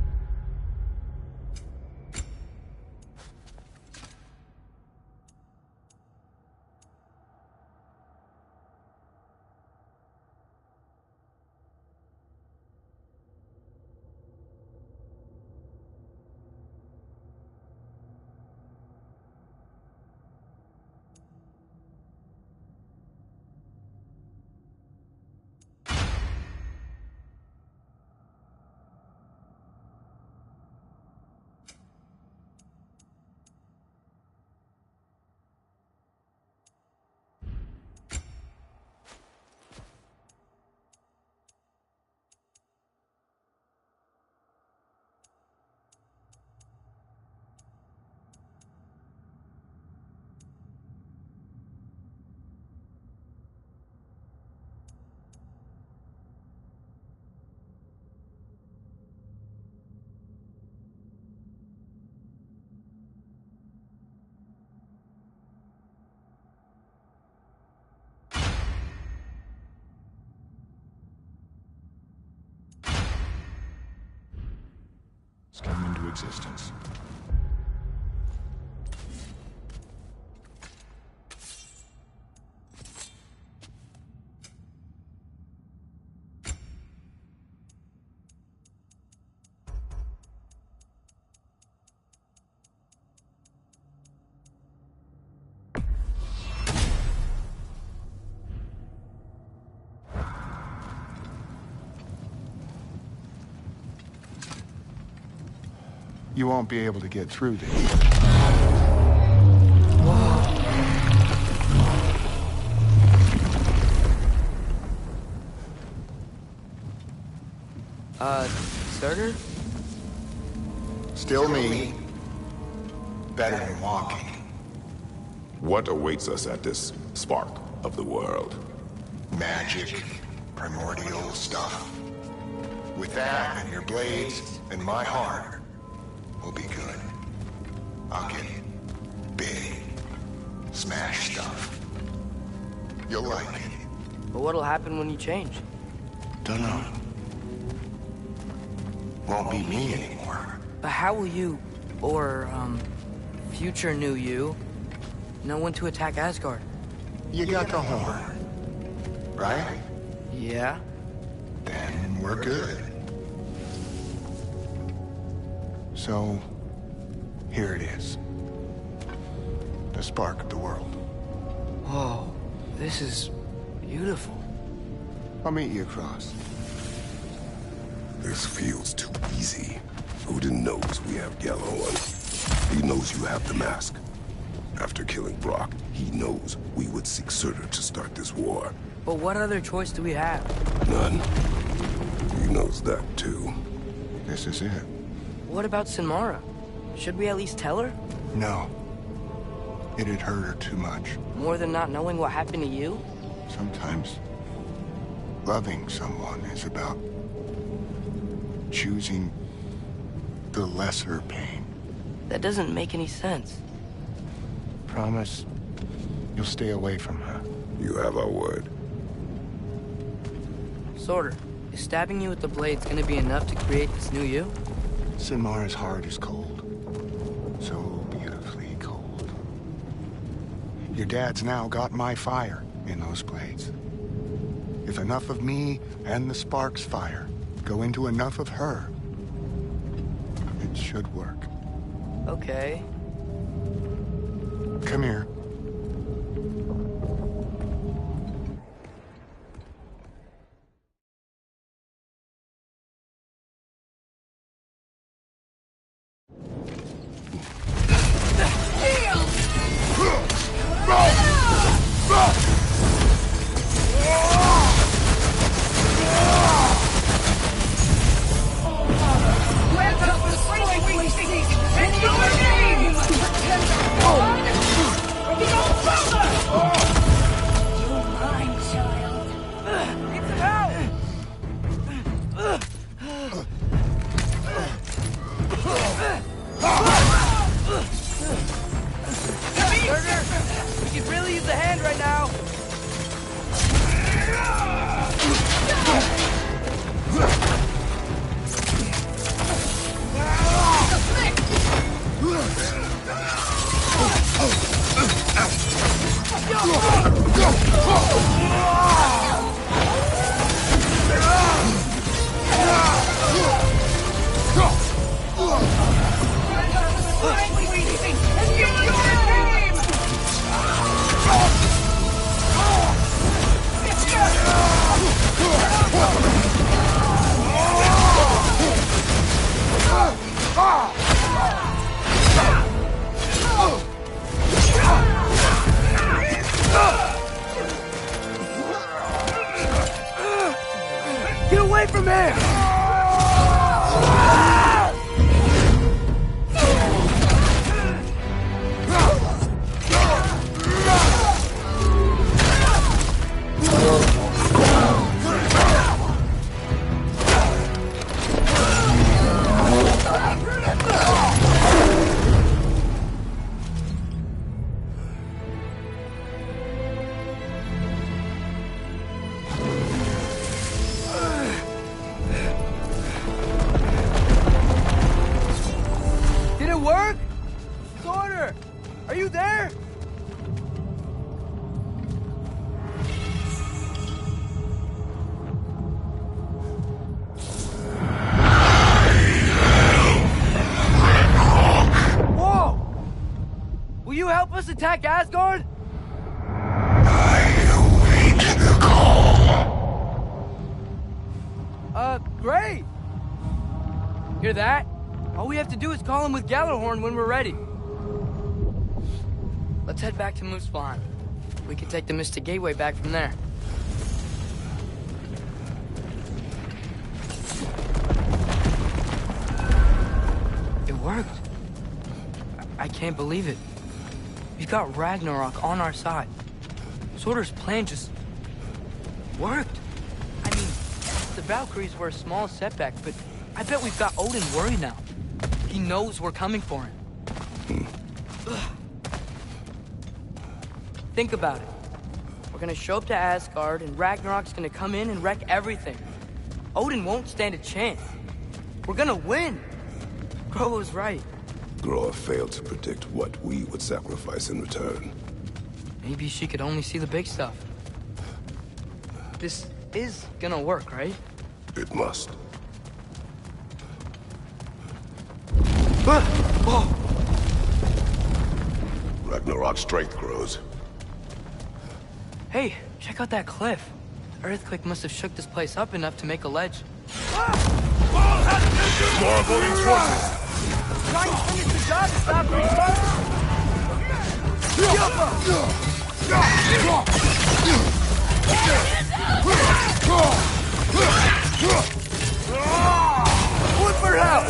came into existence. You won't be able to get through this. Starter? Still me. Better than walking. What awaits us at this spark of the world? Magic, primordial stuff. With that and your blades and my heart, we'll be good. I'll get big, smash stuff. You'll like it. But what'll happen when you change? Dunno. Won't be me anymore. But how will you, or, future new you, know when to attack Asgard? You got the horn, right? Yeah. Then we're good. So, here it is. The spark of the world. Whoa, this is beautiful. I'll meet you across. This feels too easy. Odin knows we have Gjallarhorn. He knows you have the mask. After killing Brock, he knows we would seek Surtur to start this war. But what other choice do we have? None. He knows that too. This is it. What about Sinmara? Should we at least tell her? No. It'd hurt her too much. More than not knowing what happened to you? Sometimes loving someone is about choosing the lesser pain. That doesn't make any sense. Promise you'll stay away from her. You have our word. Sorter, is stabbing you with the blades gonna be enough to create this new you? Sinmara's heart is cold. So beautifully cold. Your dad's now got my fire in those blades. If enough of me and the spark's fire go into enough of her, it should work. Okay. Come here. We could really use a hand right now. Get away from him! attack Asgard? Great! Hear that? All we have to do is call him with Gjallarhorn when we're ready. Let's head back to Muspelheim. We can take the Mystic Gateway back from there. It worked. I can't believe it. We've got Ragnarok on our side. Surtur's plan just worked. I mean, the Valkyries were a small setback, but I bet we've got Odin worried now. He knows we're coming for him. Think about it. We're gonna show up to Asgard, and Ragnarok's gonna come in and wreck everything. Odin won't stand a chance. We're gonna win. Groa was right. Groa failed to predict what we would sacrifice in return. Maybe she could only see the big stuff. This is gonna work, right? It must. Ragnarok's strength grows. Hey, check out that cliff. The earthquake must have shook this place up enough to make a ledge. More of Odin's forces! Trying to finish the job to stop Look for help!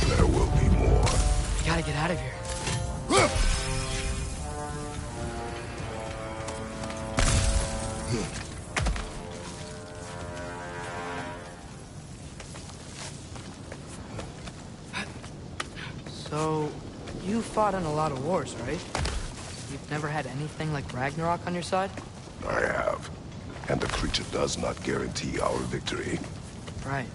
There will be more. We gotta get out of here. So, you fought in a lot of wars, right? You've never had anything like Ragnarok on your side? I have. And the creature does not guarantee our victory. Right.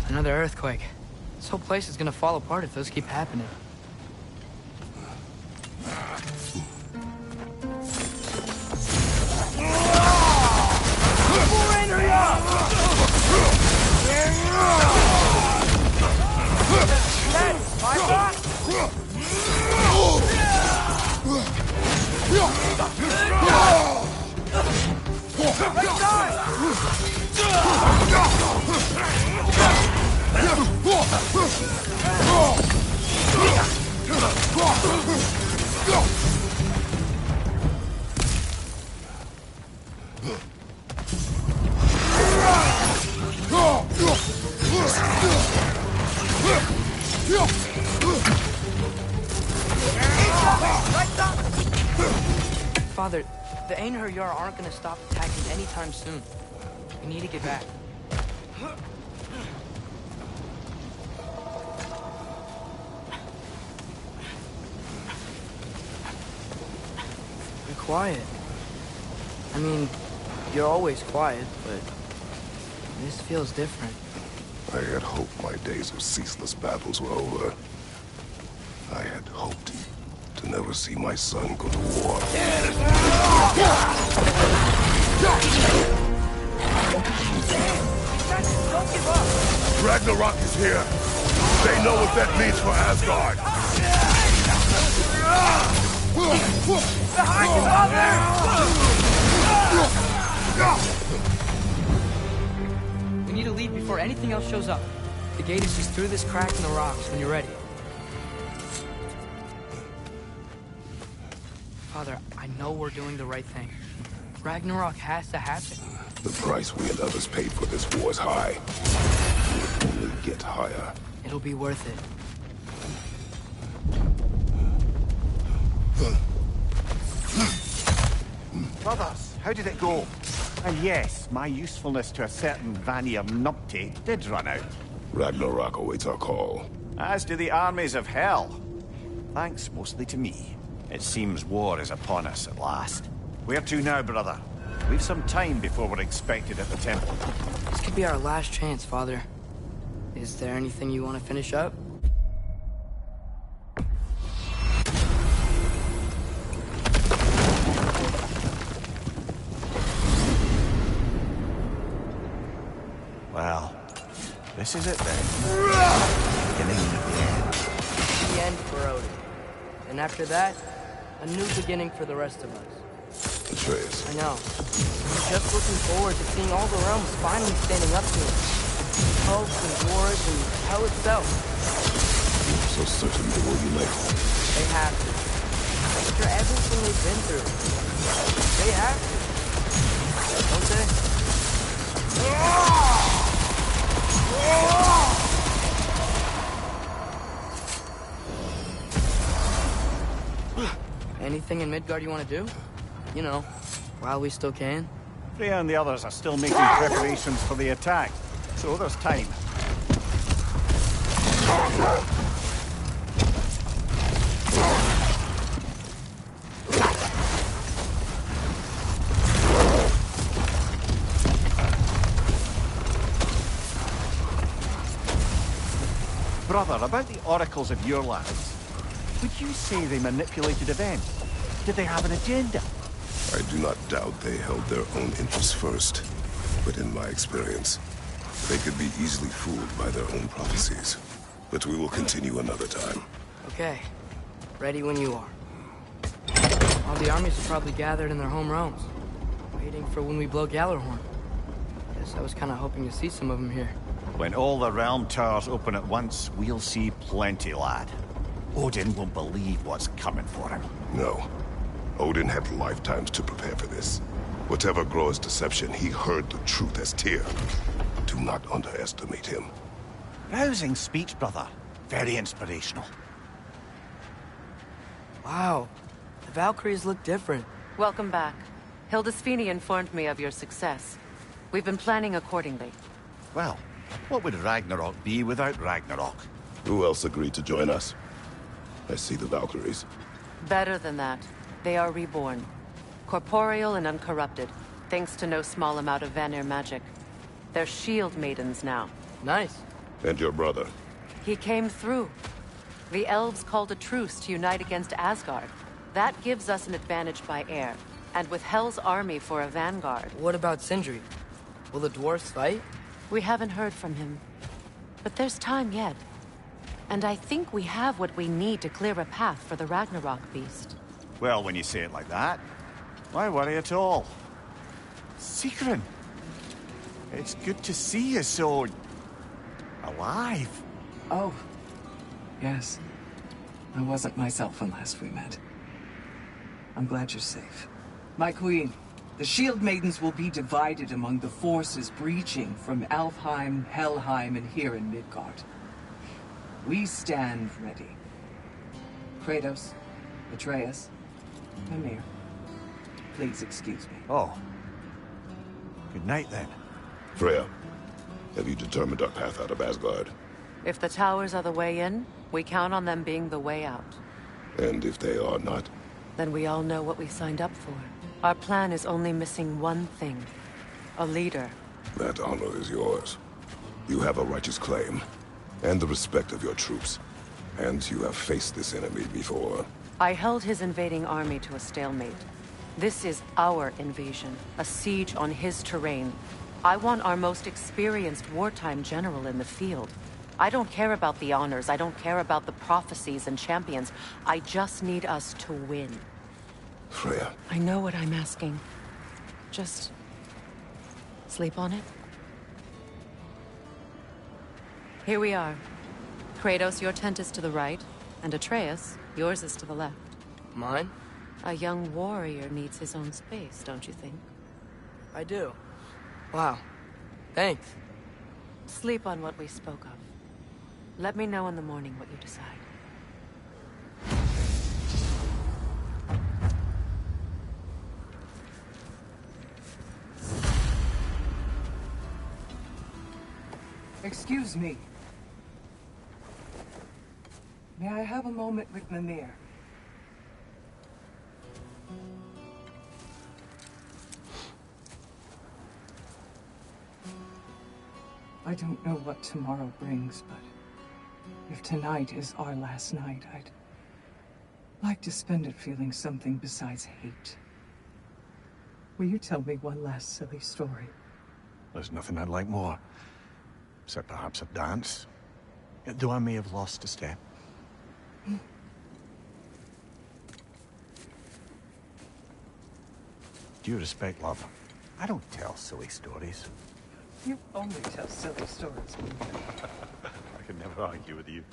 Another earthquake. This whole place is gonna fall apart if those keep happening. Father, the Einherjar aren't gonna stop attacking anytime soon. We need to get back. Be quiet. I mean, you're always quiet, but this feels different. I had hoped my days of ceaseless battles were over. I had hoped to never see my son go to war. Don't give up! Ragnarok is here. They know what that means for Asgard. Behind you, father! We need to leave before anything else shows up. The gate is just through this crack in the rocks when you're ready. Father, I know we're doing the right thing. Ragnarok has to happen. The price we and others paid for this war is high. It will only get higher. It'll be worth it. Brothers, how did it go? And yes, my usefulness to a certain Vanir numpty did run out. Ragnarok awaits our call. As do the armies of hell. Thanks mostly to me. It seems war is upon us at last. Where to now, brother? We've some time before we're expected at the temple. This could be our last chance, Father. Is there anything you want to finish up? Well, this is it then. Beginning of the end. The end for Odin. And after that, a new beginning for the rest of us. Atreus. I know. I'm just looking forward to seeing all the realms finally standing up to it. Hulks and wars and hell itself. You're so certain they will unite. They have to. After everything they've been through. They have to. Don't they? Anything in Midgard you want to do? You know, while we still can. Freya and the others are still making preparations for the attack, so there's time. Brother, about the oracles of your lands, would you say they manipulated events? Did they have an agenda? I do not doubt they held their own interests first. But in my experience, they could be easily fooled by their own prophecies. But we will continue another time. Okay. Ready when you are. All the armies are probably gathered in their home realms, waiting for when we blow Gjallarhorn. Guess I was kind of hoping to see some of them here. When all the realm towers open at once, we'll see plenty, lad. Odin won't believe what's coming for him. No. Odin had lifetimes to prepare for this. Whatever Groa's deception, he heard the truth as Tyr. Do not underestimate him. Rousing speech, brother. Very inspirational. Wow. The Valkyries look different. Welcome back. Hildisvini informed me of your success. We've been planning accordingly. Well, what would Ragnarok be without Ragnarok? Who else agreed to join us? I see the Valkyries. Better than that. They are reborn. Corporeal and uncorrupted, thanks to no small amount of Vanir magic. They're shield maidens now. Nice. And your brother? He came through. The elves called a truce to unite against Asgard. That gives us an advantage by air, and with Hell's army for a vanguard. What about Sindri? Will the dwarves fight? We haven't heard from him. But there's time yet. And I think we have what we need to clear a path for the Ragnarok beast. Well, when you say it like that, why worry at all? Sigrun, it's good to see you so... alive. Oh, yes. I wasn't myself when last we met. I'm glad you're safe. My queen, the Shield Maidens will be divided among the forces breaching from Alfheim, Helheim, and here in Midgard. We stand ready. Kratos, Atreus, Mimir, please excuse me. Oh. Good night, then. Freya, have you determined our path out of Asgard? If the towers are the way in, we count on them being the way out. And if they are not? Then we all know what we signed up for. Our plan is only missing one thing. A leader. That honor is yours. You have a righteous claim, and the respect of your troops. And you have faced this enemy before. I held his invading army to a stalemate. This is our invasion, a siege on his terrain. I want our most experienced wartime general in the field. I don't care about the honors, I don't care about the prophecies and champions. I just need us to win. Freya. I know what I'm asking. Just... sleep on it? Here we are. Kratos, your tent is to the right, and Atreus, yours is to the left. Mine? A young warrior needs his own space, don't you think? I do. Wow. Thanks. Sleep on what we spoke of. Let me know in the morning what you decide. Excuse me. May I have a moment with Mimir? I don't know what tomorrow brings, but if tonight is our last night, I'd like to spend it feeling something besides hate. Will you tell me one last silly story? There's nothing I'd like more. Except perhaps a dance. Though I may have lost a step. Due respect, love, I don't tell silly stories. You only tell silly stories. I could never argue with you.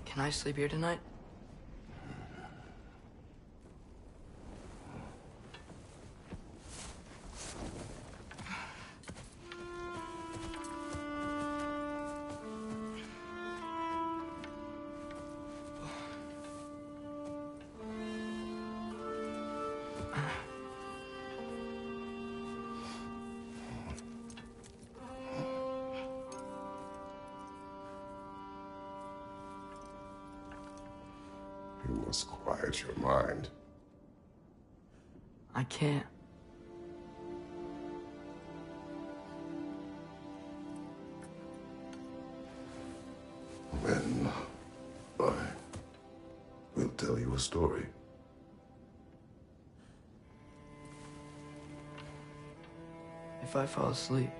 Can I sleep here tonight? You must quiet your mind. I can't. Then I will tell you a story. If I fall asleep,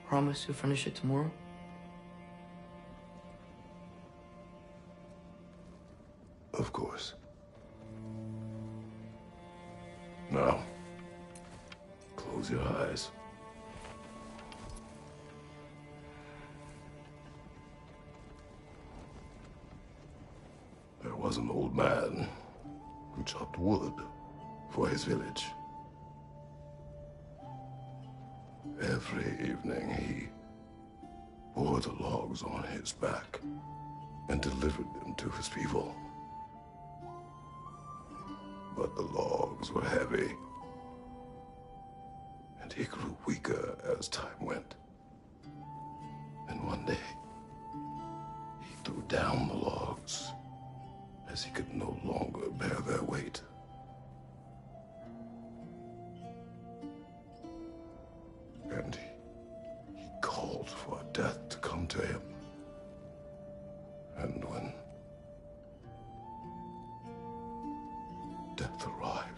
promise you'll finish it tomorrow? Of course. Now, close your eyes. There was an old man who chopped wood for his village. Every evening he bore the logs on his back and delivered them to his people. But the logs were heavy, and he grew weaker as time went. And one day, he threw down the logs as he could no longer bear their weight. And he called for death to come to him. And when death arrived,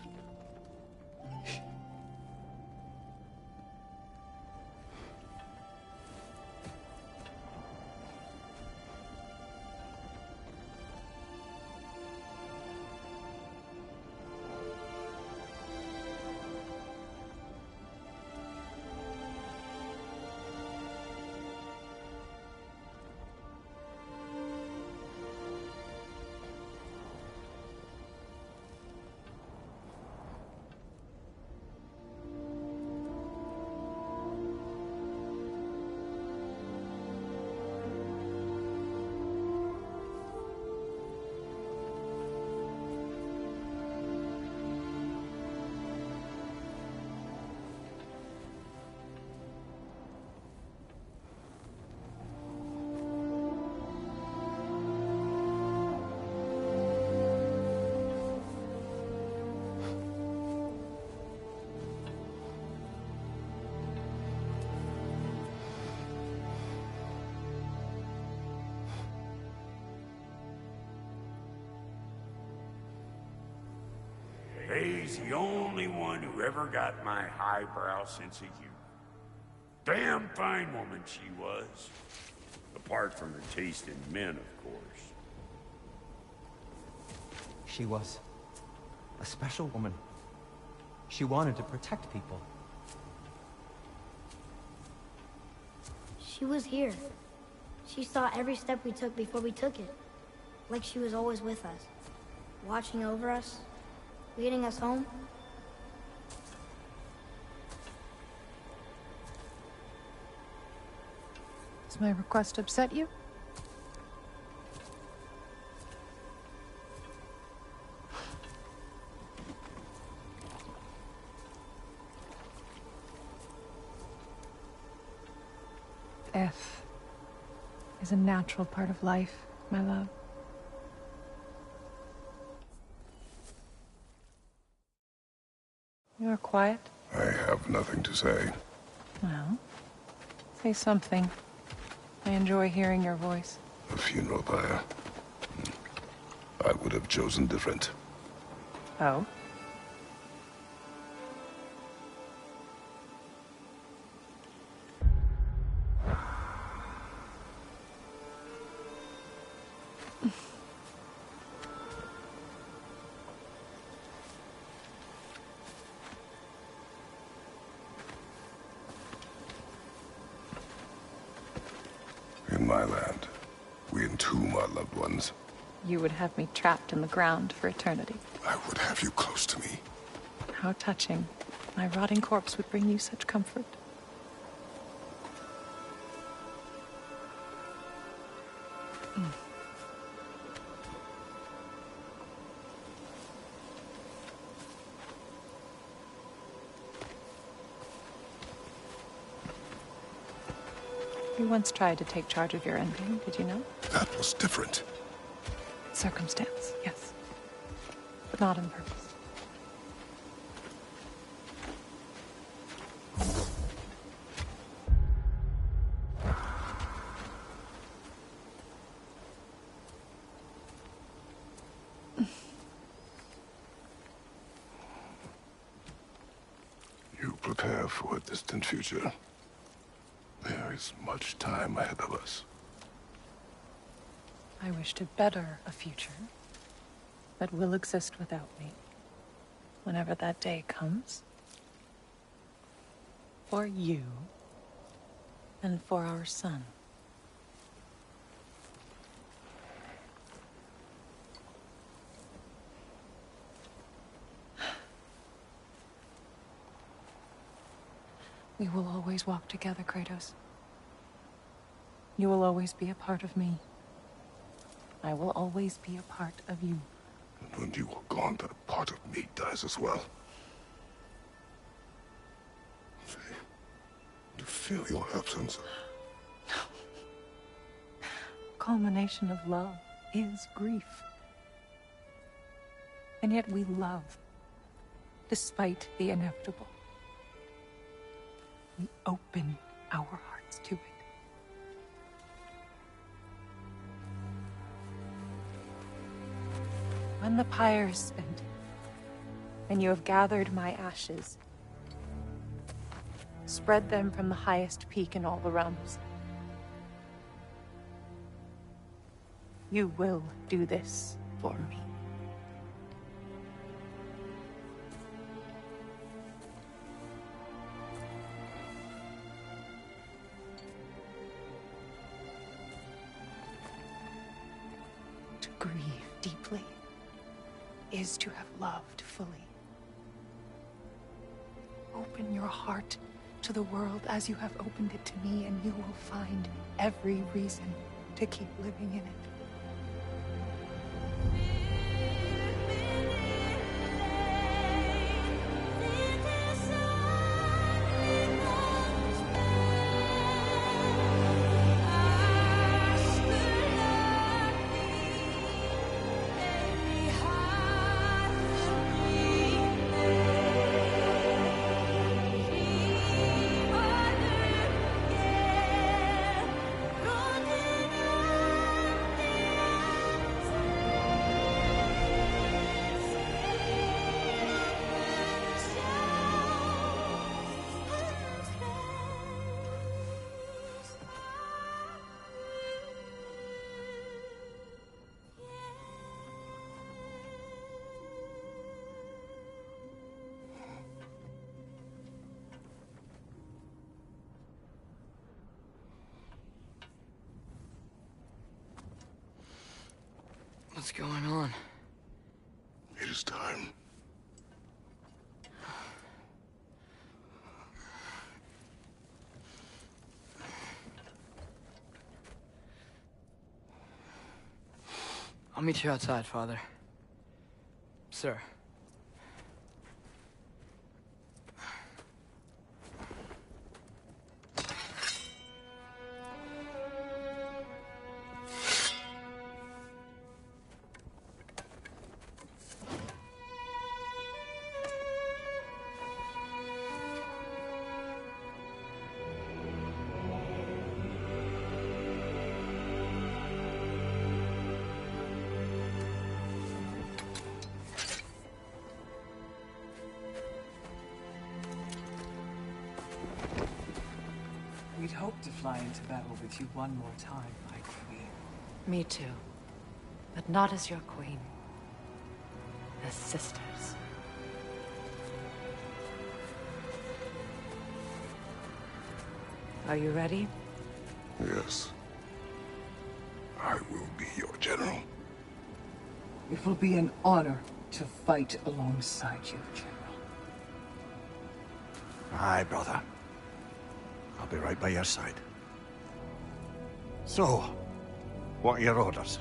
Faye's the only one who ever got my highbrow sense of humor. Damn fine woman she was. Apart from her taste in men, of course. She was a special woman. She wanted to protect people. She was here. She saw every step we took before we took it. Like she was always with us. Watching over us. Leading us home. Does my request upset you? Death is a natural part of life, my love. You are quiet. I have nothing to say. Well, say something. I enjoy hearing your voice. A funeral pyre. I would have chosen different. Oh? In my land, we entomb our loved ones. You would have me trapped in the ground for eternity. I would have you close to me. How touching. My rotting corpse would bring you such comfort. You once tried to take charge of your ending, did you know? That was different. Circumstance, yes. But not on purpose. You prepare for a distant future. There is much time ahead of us. I wish to better a future that will exist without me, whenever that day comes. For you, and for our son. We will always walk together, Kratos. You will always be a part of me. I will always be a part of you. And when you are gone, that part of me dies as well. To feel your absence. Culmination of love is grief. And yet we love, despite the inevitable. We open our hearts to it. When the pyre is spent, and you have gathered my ashes, spread them from the highest peak in all the realms. You will do this for me. To grieve deeply is to have loved fully. Open your heart to the world as you have opened it to me, and you will find every reason to keep living in it. What's going on? It is time. I'll meet you outside, Father. Sir. We'd hoped to fly into battle with you one more time, my queen. Me too. But not as your queen. As sisters. Are you ready? Yes. I will be your general. It will be an honor to fight alongside you, General. Aye, brother. I'll be right by your side. So, what are your orders?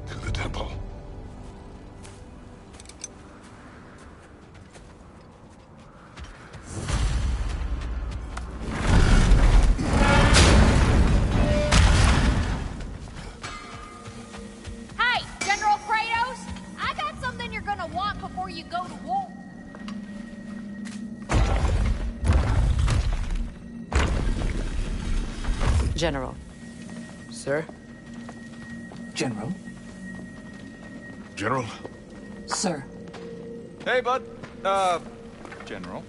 To the temple. Hey, General Kratos! I got something you're gonna want before you go to war. General. Sir? General? General? Sir. Hey, bud. General.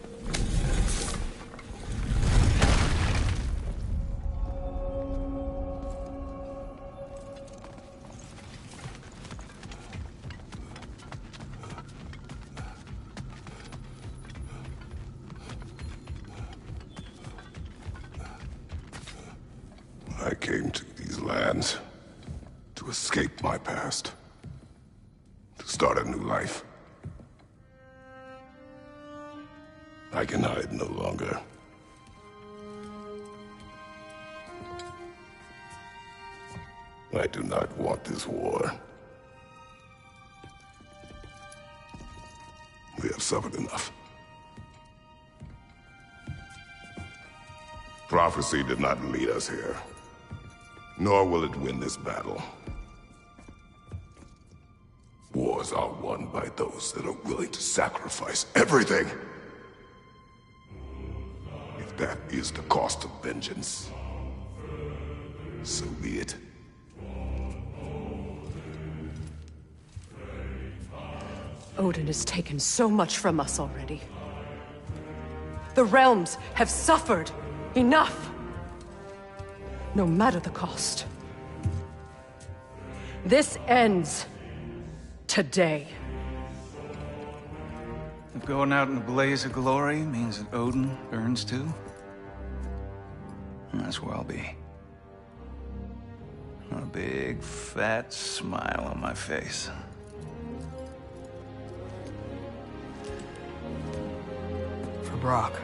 I came to these lands to escape my past, to start a new life. I can hide no longer. I do not want this war. We have suffered enough. Prophecy did not lead us here, nor will it win this battle. Wars are won by those that are willing to sacrifice everything. If that is the cost of vengeance, so be it. Odin has taken so much from us already. The realms have suffered enough. No matter the cost. This ends today. If going out in a blaze of glory means that Odin burns too, that's where I'll be. A big, fat smile on my face. For Brock.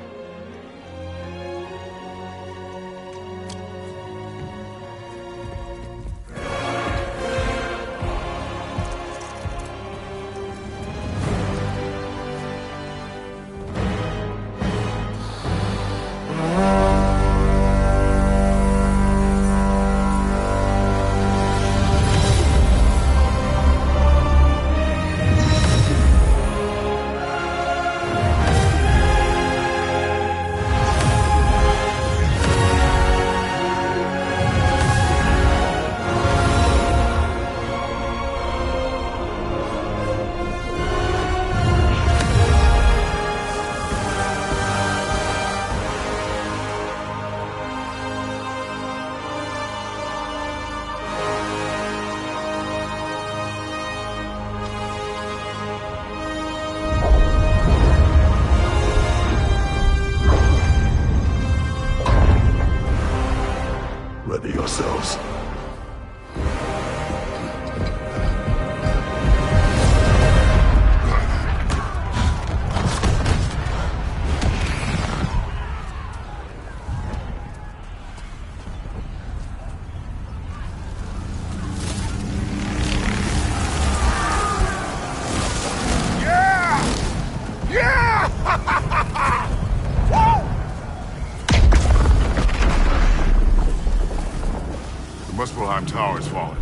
Niflheim Tower's fallen.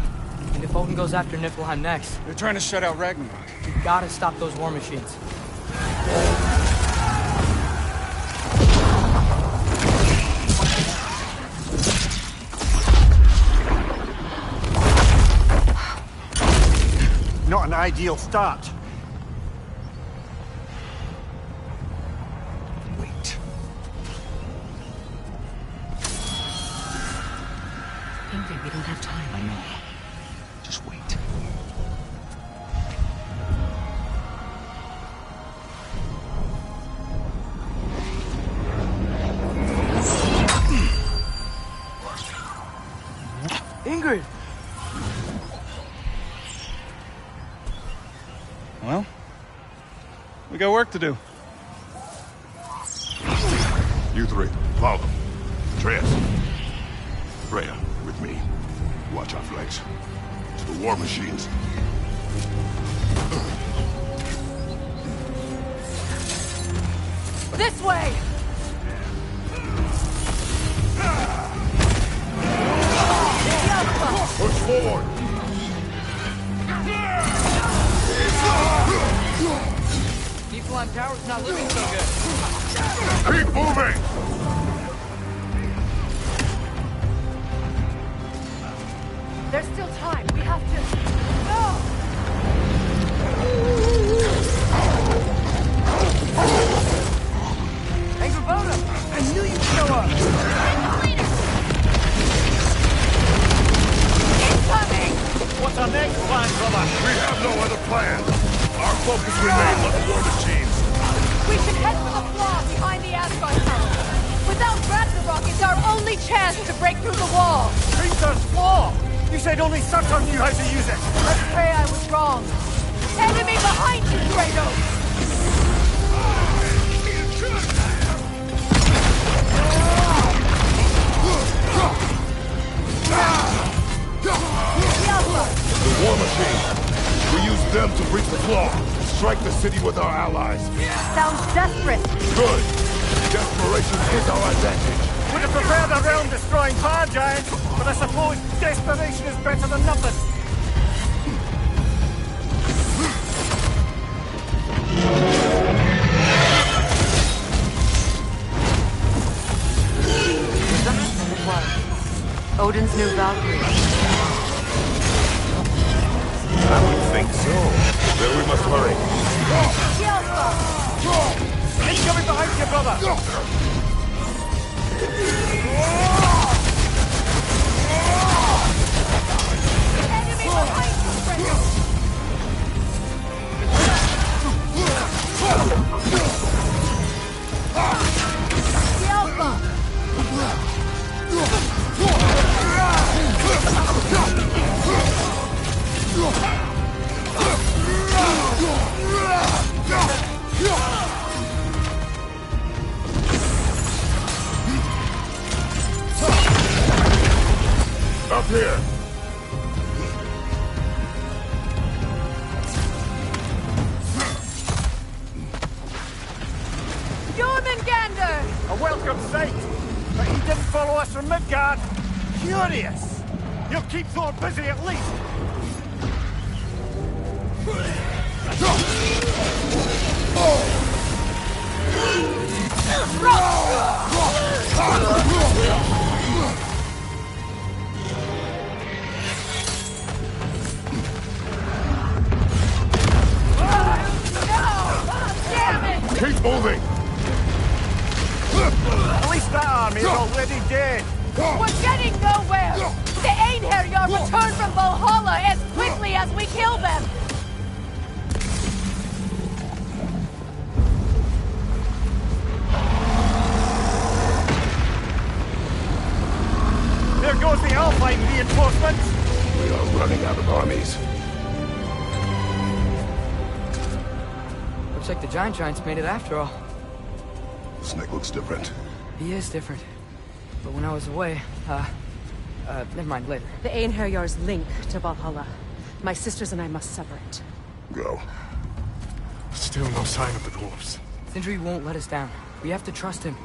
And if Odin goes after Niflheim next... They're trying to shut out Ragnarok. We gotta stop those war machines. Not an ideal start. Wait. Ingrid, we don't have time. I know. Just wait. Ingrid! Well, we got work to do. You three, follow. Atreus. Freya, with me. Watch our flanks. To the war machines. This way! Push forward! Niflheim Tower's not looking so good. Keep moving! There's still time. We have to... No! Angrboda! I knew you'd show up! Incoming! What's our next plan, brother? We have no other plan. Our focus remains on the war machines. We should head for the flaw behind the Asgard Tower. Without Ragnarok, it's our only chance to break through the wall. Crater's flaw! You said only Surtur knew how to use it! Let's pray I was wrong. Enemy behind you, Kratos! The war machines. We use them to breach the flaw. Strike the city with our allies. Sounds desperate. Good. Desperation is our advantage. Would have preferred a realm-destroying fire giant, but I suppose desperation is better than nothing. Odin's new Valkyrie. I would think so. Then we must hurry. Incoming behind you, brother! Enemy behind you, Kratos! The Alpha! Up here! Jormungandr! A welcome sight! But he didn't follow us from Midgard! Curious! He'll keep Thor busy at least! Keep moving! At least that army is already dead! We're getting nowhere! The Einherjar return from Valhalla as quickly as we kill them! There goes the Alpine reinforcements! We are running out of armies. Looks like the Giants made it after all. Snake looks different. He is different. But when I was away, never mind, later. The Einherjar's link to Valhalla. My sisters and I must sever it. Go. Still no sign of the dwarves. Sindri won't let us down. We have to trust him.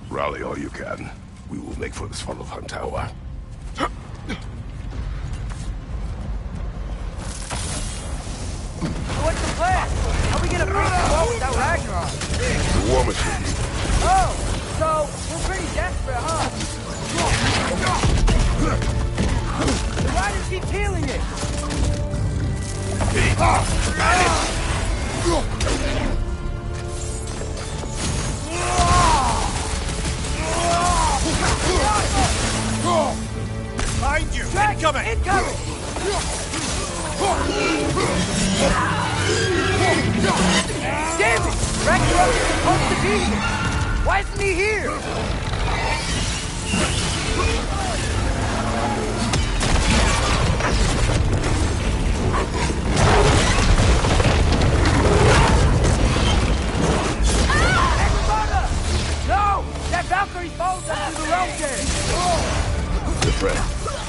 Rally all you can. We will make for this Niflheim Tower. war machine. Oh, so we're pretty desperate, huh? Then why does he keep healing it? Behind you! Incoming! Incoming! Damn it! Ragnarok is supposed to be here! Why isn't he here? No! That Valkyrie follows us through the realm there! Good friend.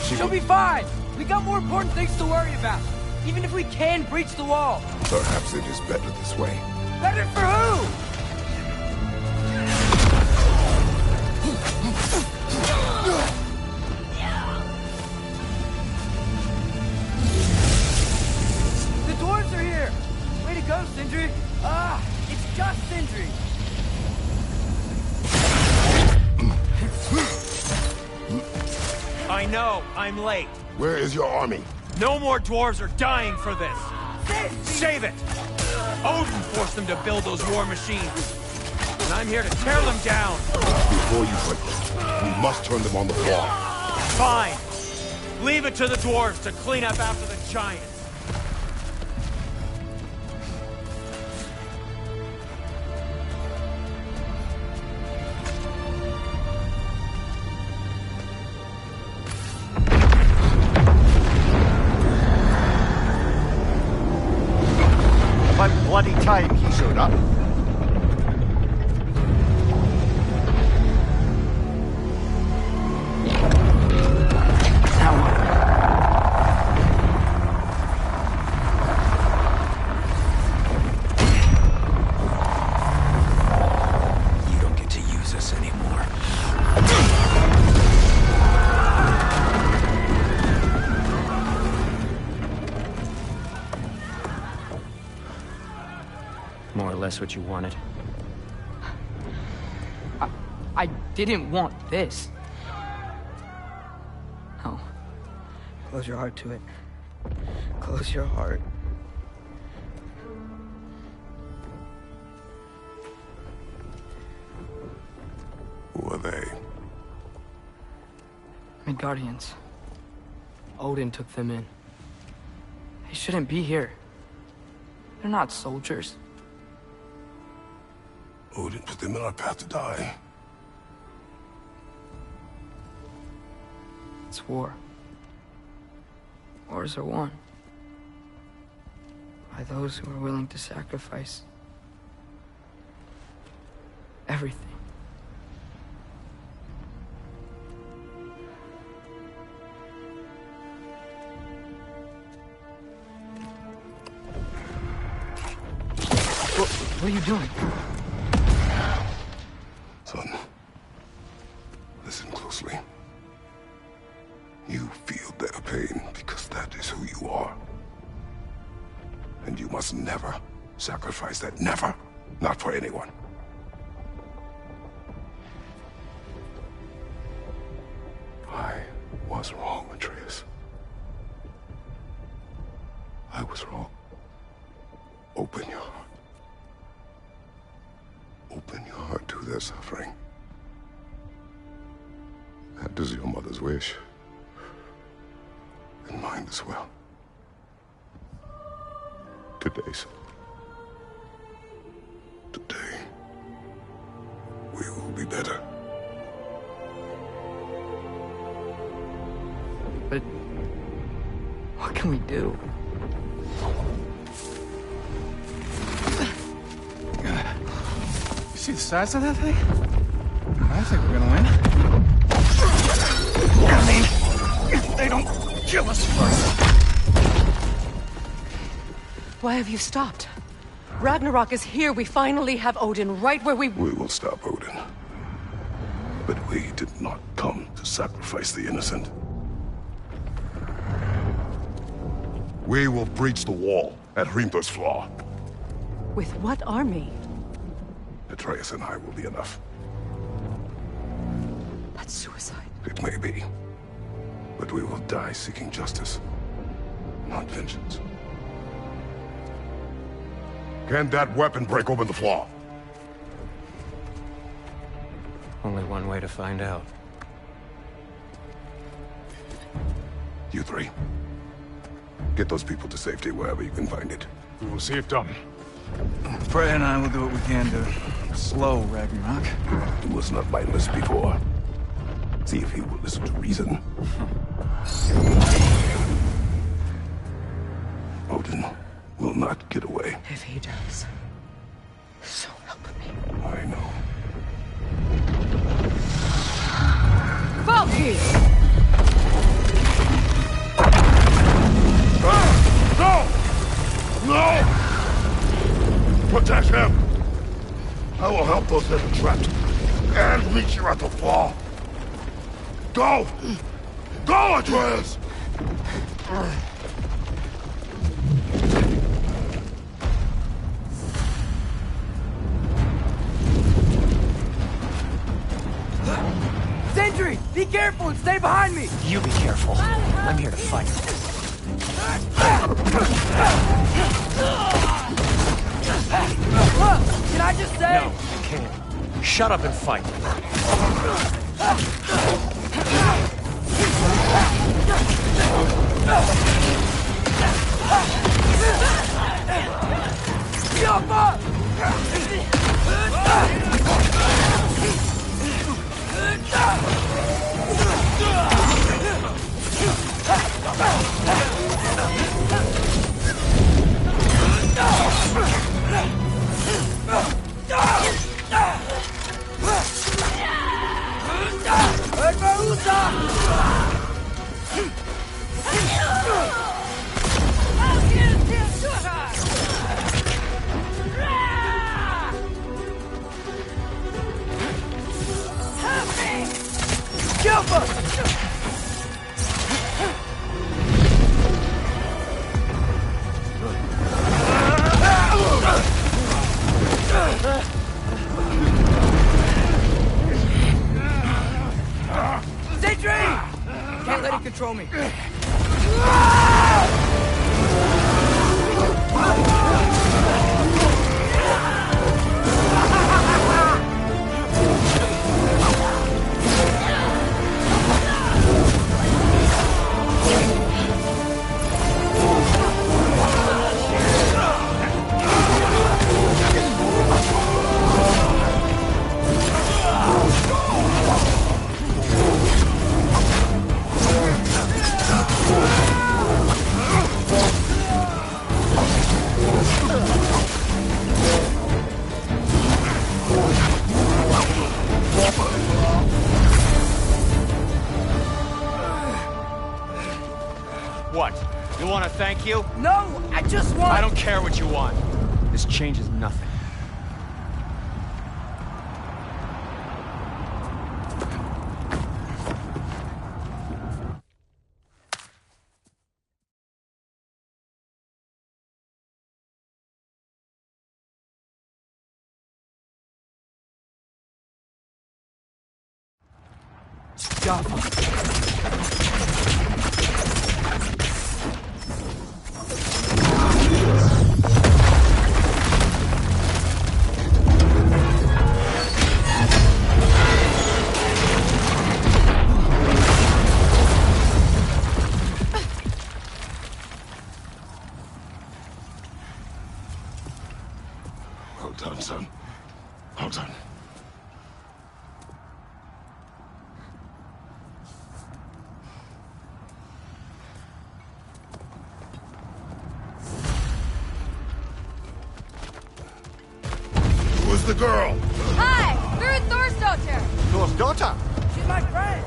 She'll be fine! We got more important things to worry about! Even if we can breach the wall! Perhaps it is better this way. Better for who? The dwarves are here! Way to go, Sindri! Ah, it's just Sindri! I know, I'm late. Where is your army? No more dwarves are dying for this. Save it! Odin forced them to build those war machines. And I'm here to tear them down. Before you break them, we must turn them on the wall. Fine. Leave it to the dwarves to clean up after the giants. About bloody time he showed up. You don't get to use us anymore. More or less what you wanted. I didn't want this. No. Close your heart to it. Close your heart. Who are they? Midgardians. Odin took them in. They shouldn't be here. They're not soldiers. Odin put them in our path to die. It's war. Wars are won by those who are willing to sacrifice everything. What are you doing? Son, listen closely. You feel their pain because that is who you are. And you must never sacrifice that. Never. Not for anyone. I was wrong, Atreus. I was wrong. Open your heart. Open your heart to their suffering. That is your mother's wish. And mine as well. Today, son. Today, we will be better. But what can we do? You see the size of that thing? I think we're gonna win. I mean, if they don't kill us first. Why have you stopped? Ragnarok is here. We finally have Odin right where we... We will stop Odin. But we did not come to sacrifice the innocent. We will breach the wall at Hrimthor's Flaw. With what army? At Atreus and I will be enough. That's suicide. It may be. But we will die seeking justice, not vengeance. Can that weapon break open the flaw? Only one way to find out. You three. Get those people to safety wherever you can find it. We will see it done. Freya and I will do what we can to slow Ragnarok. He was not mindless before. See if he will listen to reason. Odin will not get away. If he does, so help me. I know. Valky! No! No! Protect him! I will help those that are trapped. And meet you at the fall. Go! Go, Atreus! Sentry! Be careful and stay behind me! You be careful. I'm here to fight. Can I just say? No, you can't. Shut up and fight. Jump up! Sentry! Can't let it control me. What? You want to thank you? No, I just want... I don't care what you want. This changes nothing. Well done, son. Well done. Who was the girl? Hi! We're Thor's daughter! Thor's daughter? She's my friend!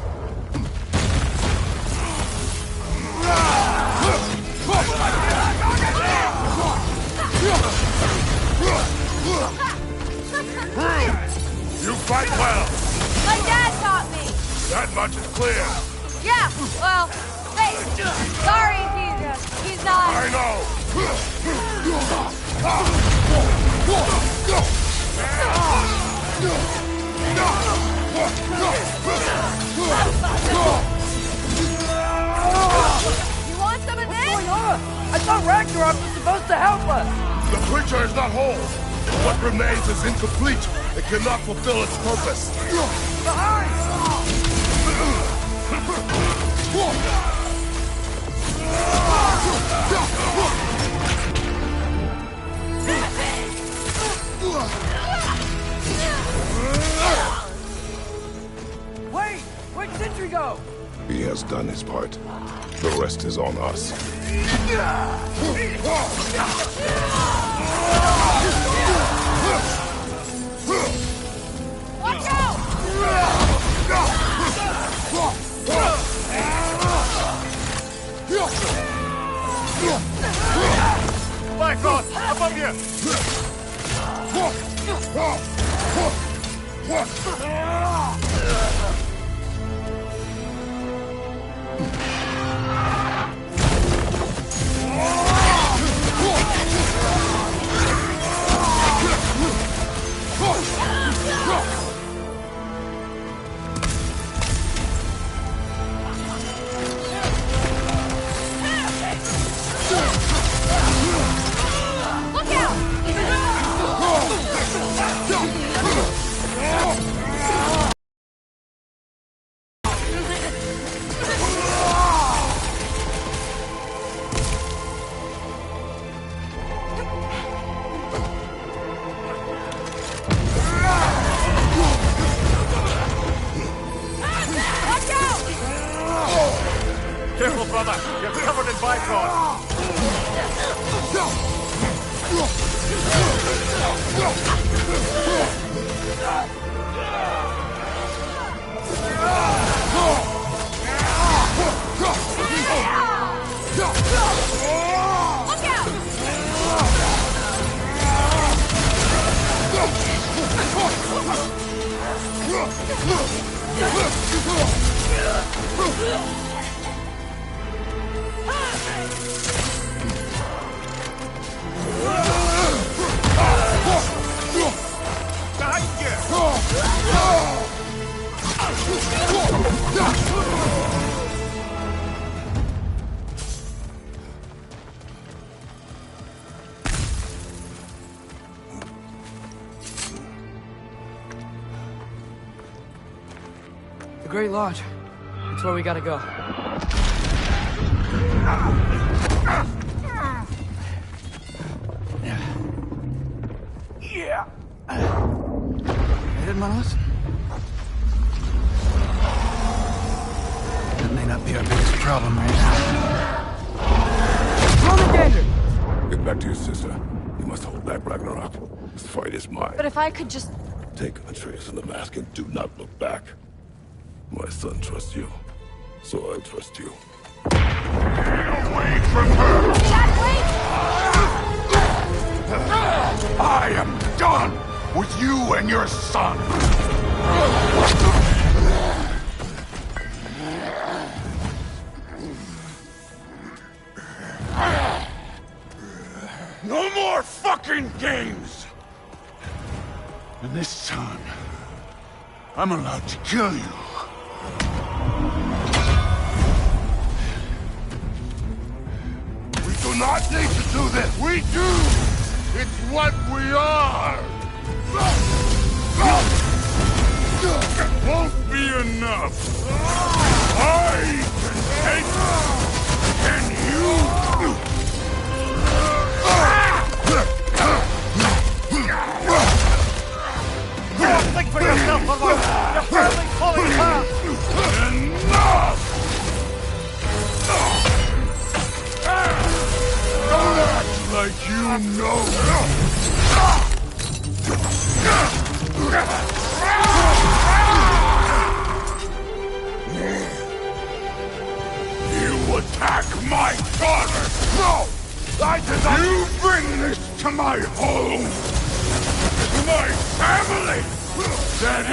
You fight well. My dad taught me! That much is clear. Yeah, well, hey, sorry he's not... I know. thought Ragnarok was supposed to help us! The creature is not whole. What remains is incomplete. It cannot fulfill its purpose. Wait! Where'd Sentry go? He has done his part. The rest is on us. Watch out! Bifrost, above you! Look out! Watch out! Careful, brother. You're covered in Bifrost. Look out! The Great Lodge. It's where we gotta go. Yeah. Headed, Miles? That may not be our biggest problem right now. Get back to your sister. You must hold back Ragnarok. This fight is mine. But if I could just... Take Atreus and the mask and do not look back. My son trusts you, so I trust you. Get away from her! I am done with you and your son! No more fucking games! And this time, I'm allowed to kill you. We do not need to do this! We do! It's what we are! It won't be enough! I can take... Can you? Think for yourself, Alone! You're fairly falling apart! Enough! Don't act like you know! You attack my daughter! No! I did not... You bring this to my home! To my family! That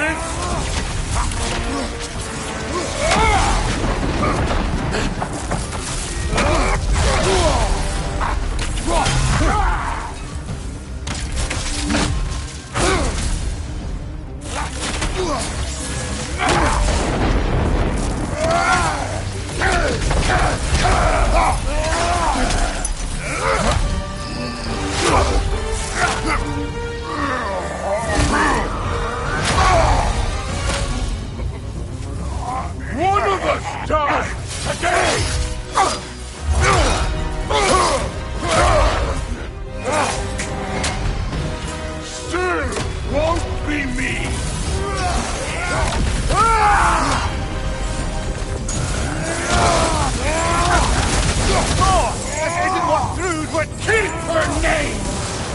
but keep her name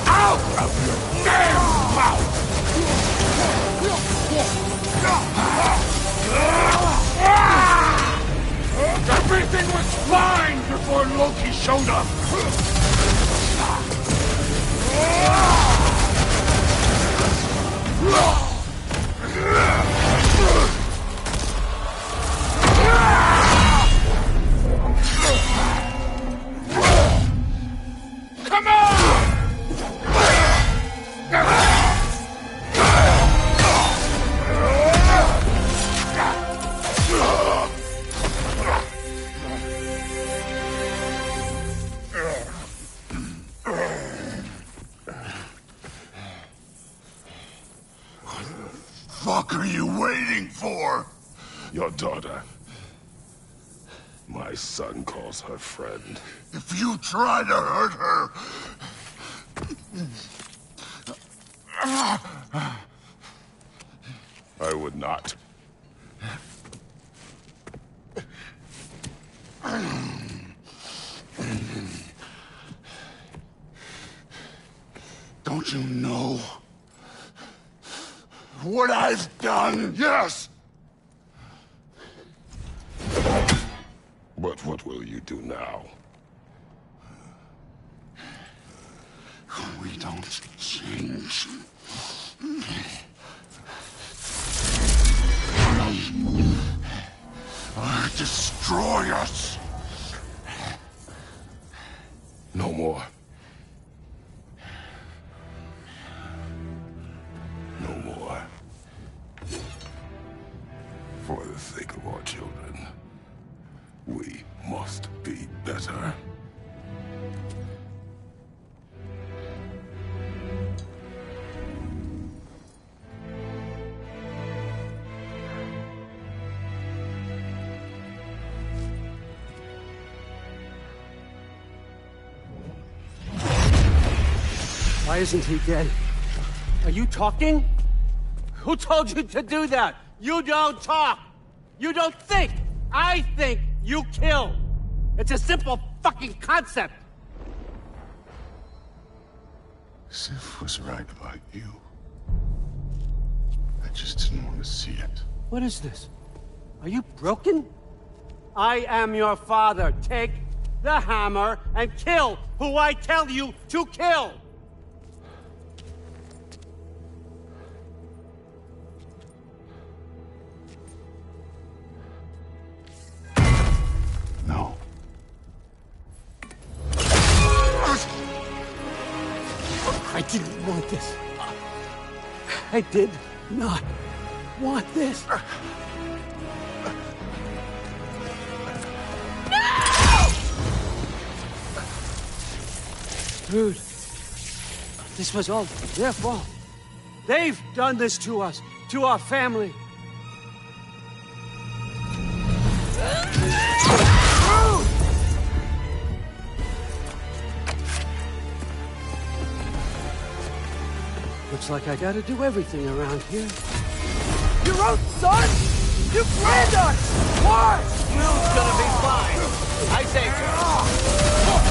out of your damn mouth! Everything was fine before Loki showed up! Come on! What the fuck are you waiting for? Your daughter. My son calls her friend. If you try to hurt her... I would not. Don't you know what I've done? Yes! But what will you do now? We don't change. Or destroy us. No more. No more. For the sake of our children, we must be better. Why isn't he dead? Are you talking? Who told you to do that? You don't talk! You don't think! I think, you kill! It's a simple fucking concept! Sif was right about you. I just didn't want to see it. What is this? Are you broken? I am your father. Take the hammer and kill who I tell you to kill! No. I didn't want this. I did not want this. Dude, this was all their fault. They've done this to us, to our family. Looks like I gotta do everything around here. Your own son? You planned us! Why? Will's gonna be fine. I say,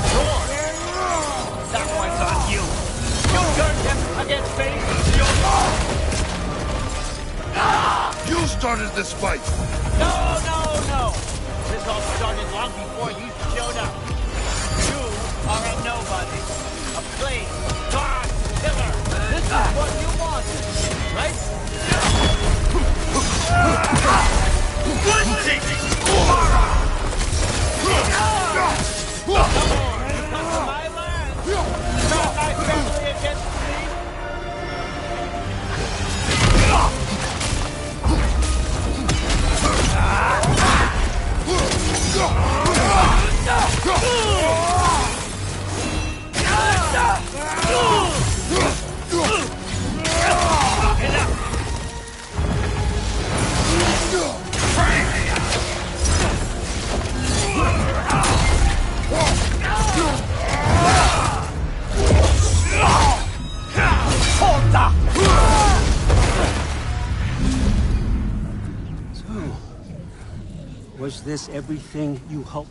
George, that one's on you. You turned him against me. You started this fight! No. This all started long before you showed up. You are a nobody. A plain, God killer. This is what you wanted, right? Come on, you come to my land. Turn my family against me. Was this everything you hoped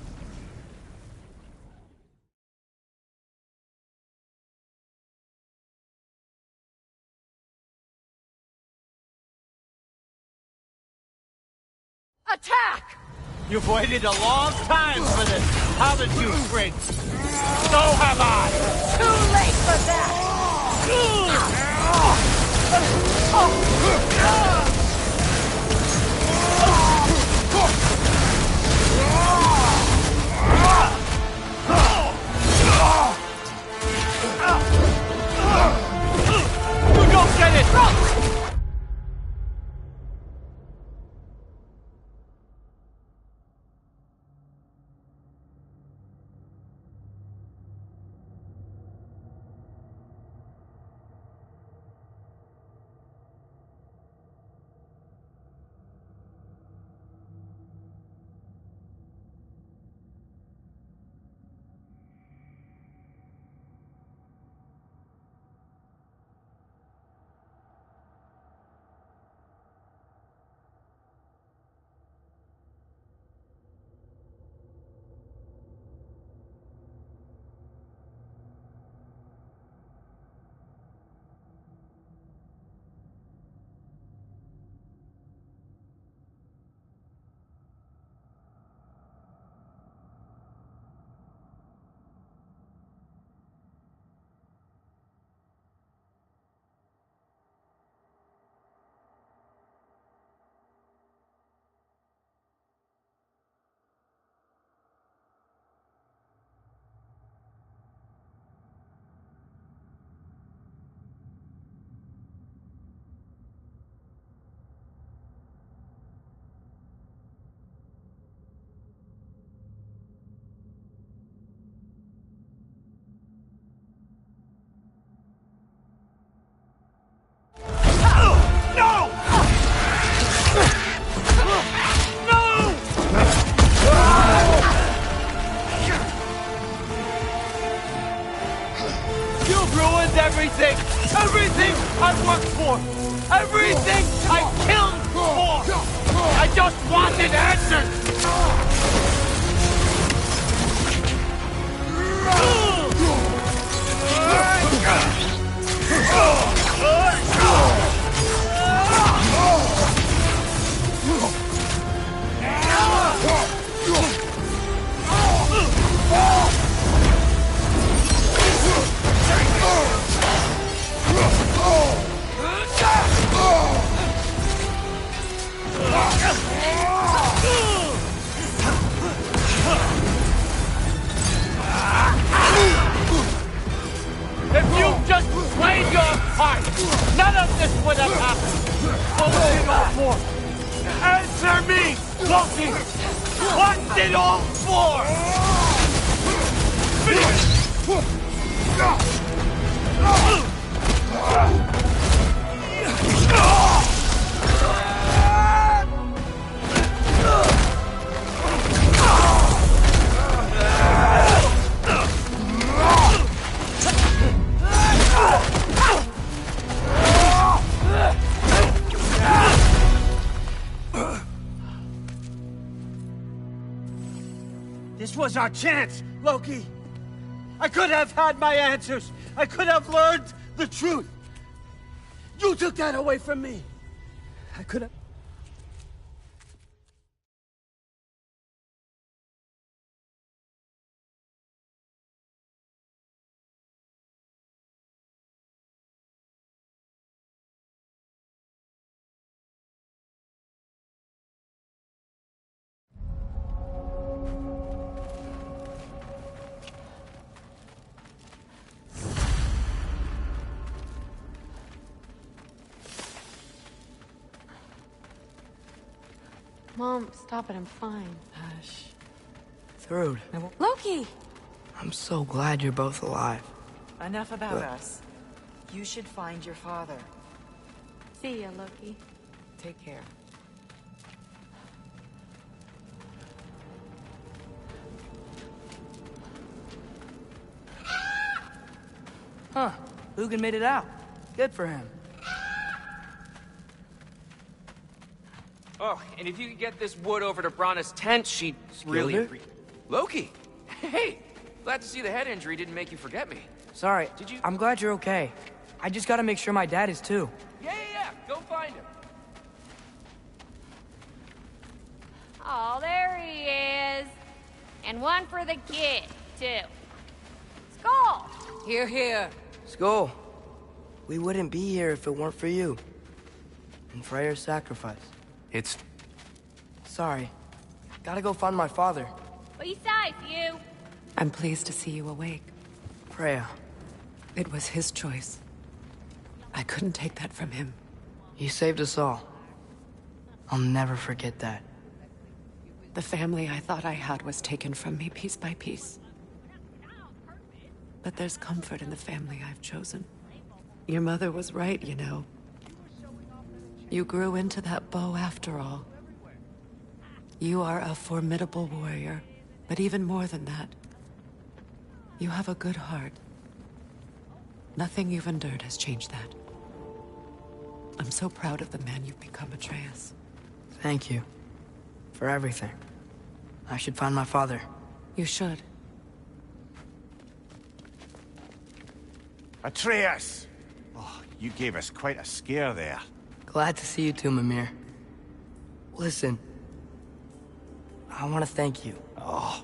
Attack! You've waited a long time for this, haven't you, Fritz? So have I! Too late for that! You don't get it! Everything! Everything I worked for! Everything I killed for! I just wanted answers! If you just played your part, none of this would have happened. What's it all for? Answer me, Loki! What's it all for? This was our chance, Loki! I could have had my answers! I could have learned the truth! You took that away from me! I could have... Mom, stop it. I'm fine. Hush. Thrud. Loki! I'm so glad you're both alive. Enough about Look. us. You should find your father. See ya, Loki. Take care. Huh. Lugan made it out. Good for him. Oh, and if you could get this wood over to Brana's tent, she'd really... her? Loki! Hey! Glad to see the head injury didn't make you forget me. Sorry. Did you... I'm glad you're okay. I just gotta make sure my dad is too. Yeah. Go find him. Oh, there he is. And one for the kid, too. Skull! Here, here. Skull. We wouldn't be here if it weren't for you. And Freya's sacrifice. It's... Sorry. Gotta go find my father. Be safe, you. I'm pleased to see you awake. Freya. It was his choice. I couldn't take that from him. He saved us all. I'll never forget that. The family I thought I had was taken from me piece by piece. But there's comfort in the family I've chosen. Your mother was right, you know. You grew into that bow after all. You are a formidable warrior, but even more than that, you have a good heart. Nothing you've endured has changed that. I'm so proud of the man you've become, Atreus. Thank you. For everything. I should find my father. You should. Atreus! Oh, you gave us quite a scare there. Glad to see you too, Mimir. Listen. I want to thank you. Oh.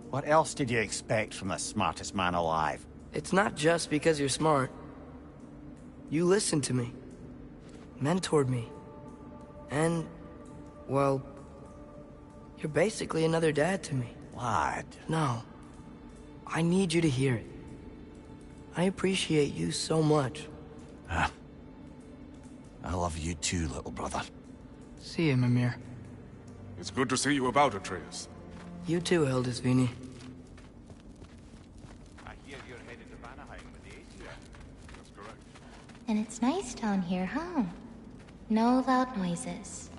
What else did you expect from the smartest man alive? It's not just because you're smart. You listened to me. Mentored me. And, well, you're basically another dad to me. Lad. No. I need you to hear it. I appreciate you so much. Huh. I love you too, little brother. See you, Mimir. It's good to see you about, Atreus. You too, Hildisvini. I hear you're headed to Vanaheim with the Aesir. That's correct. And it's nice down here, huh? No loud noises.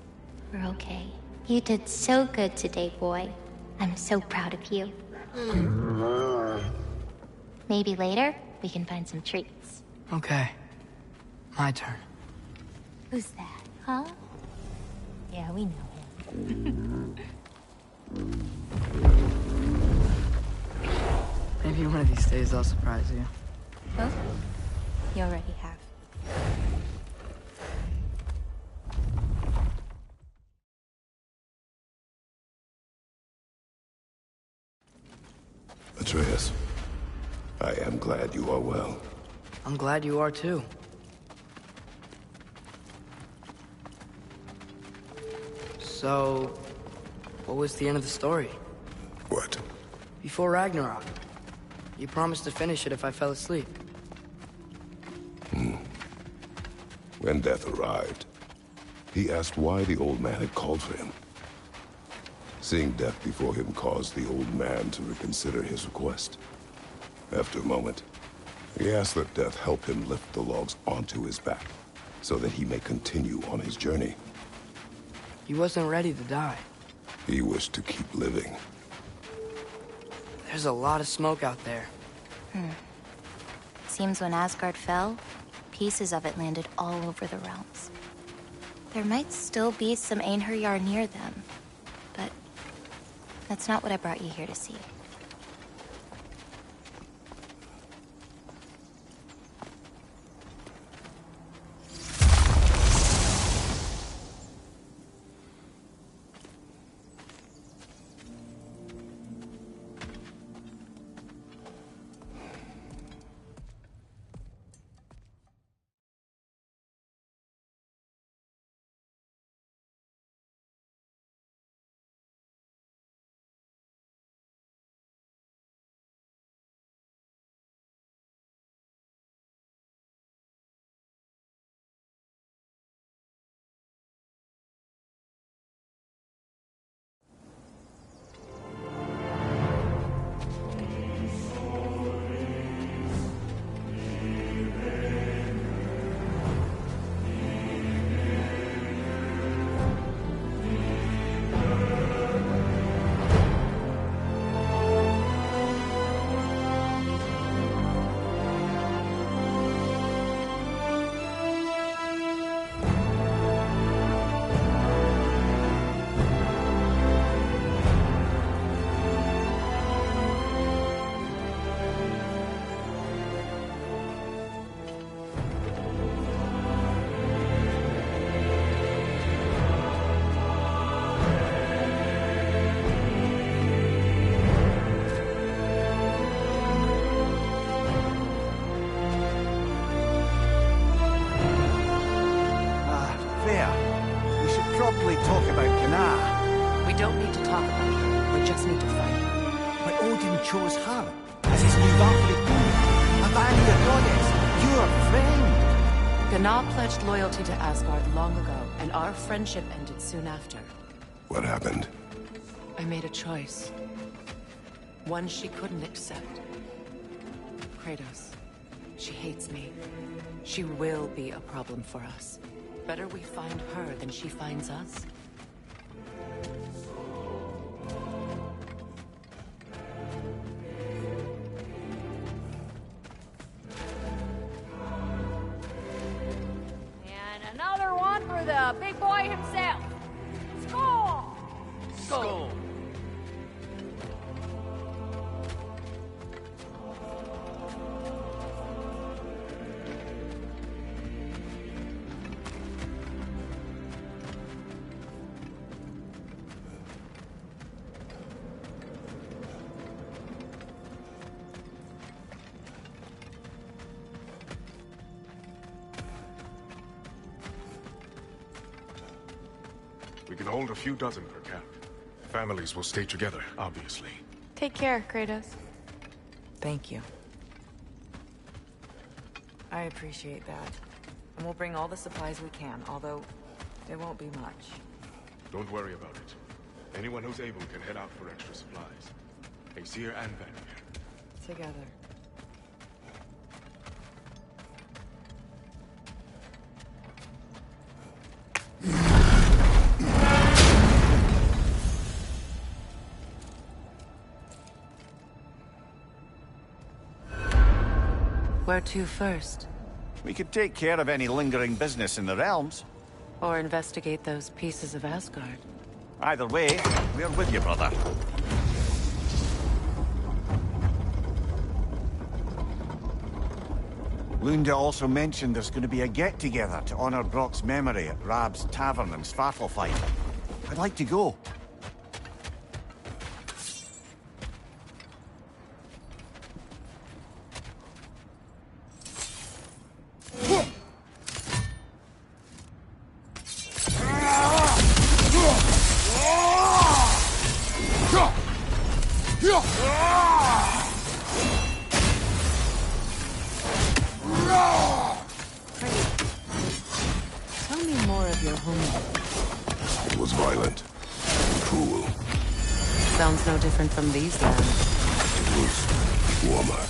We're okay. You did so good today, boy. I'm so proud of you. Maybe later, we can find some treats. Okay. My turn. Who's that, huh? Yeah, we know him. Maybe one of these days I'll surprise you. Huh? You already have. Atreus, I am glad you are well. I'm glad you are too. So, what was the end of the story? What? Before Ragnarok. You promised to finish it if I fell asleep. When death arrived, he asked why the old man had called for him. Seeing death before him caused the old man to reconsider his request. After a moment, he asked that death help him lift the logs onto his back, so that he may continue on his journey. He wasn't ready to die. He wished to keep living. There's a lot of smoke out there. Seems when Asgard fell, pieces of it landed all over the realms. There might still be some Einherjar near them, but that's not what I brought you here to see. Sana pledged loyalty to Asgard long ago, and our friendship ended soon after. What happened? I made a choice. One she couldn't accept. Kratos. She hates me. She will be a problem for us. Better we find her than she finds us. And another one for the big boy himself. Skull! Skull. We can hold a few dozen per camp. Families will stay together, obviously. Take care, Kratos. Thank you. I appreciate that. And we'll bring all the supplies we can, although it won't be much. Don't worry about it. Anyone who's able can head out for extra supplies. Aesir and Vanir. Together. Where to first? We could take care of any lingering business in the realms. Or investigate those pieces of Asgard? Either way, we're with you, brother. Lunda also mentioned there's going to be a get-together to honor Brock's memory at Rab's Tavern in Svartalfheim. I'd like to go. Tell me more of your home. It was violent. Cruel. Sounds no different from these lands. It was warmer.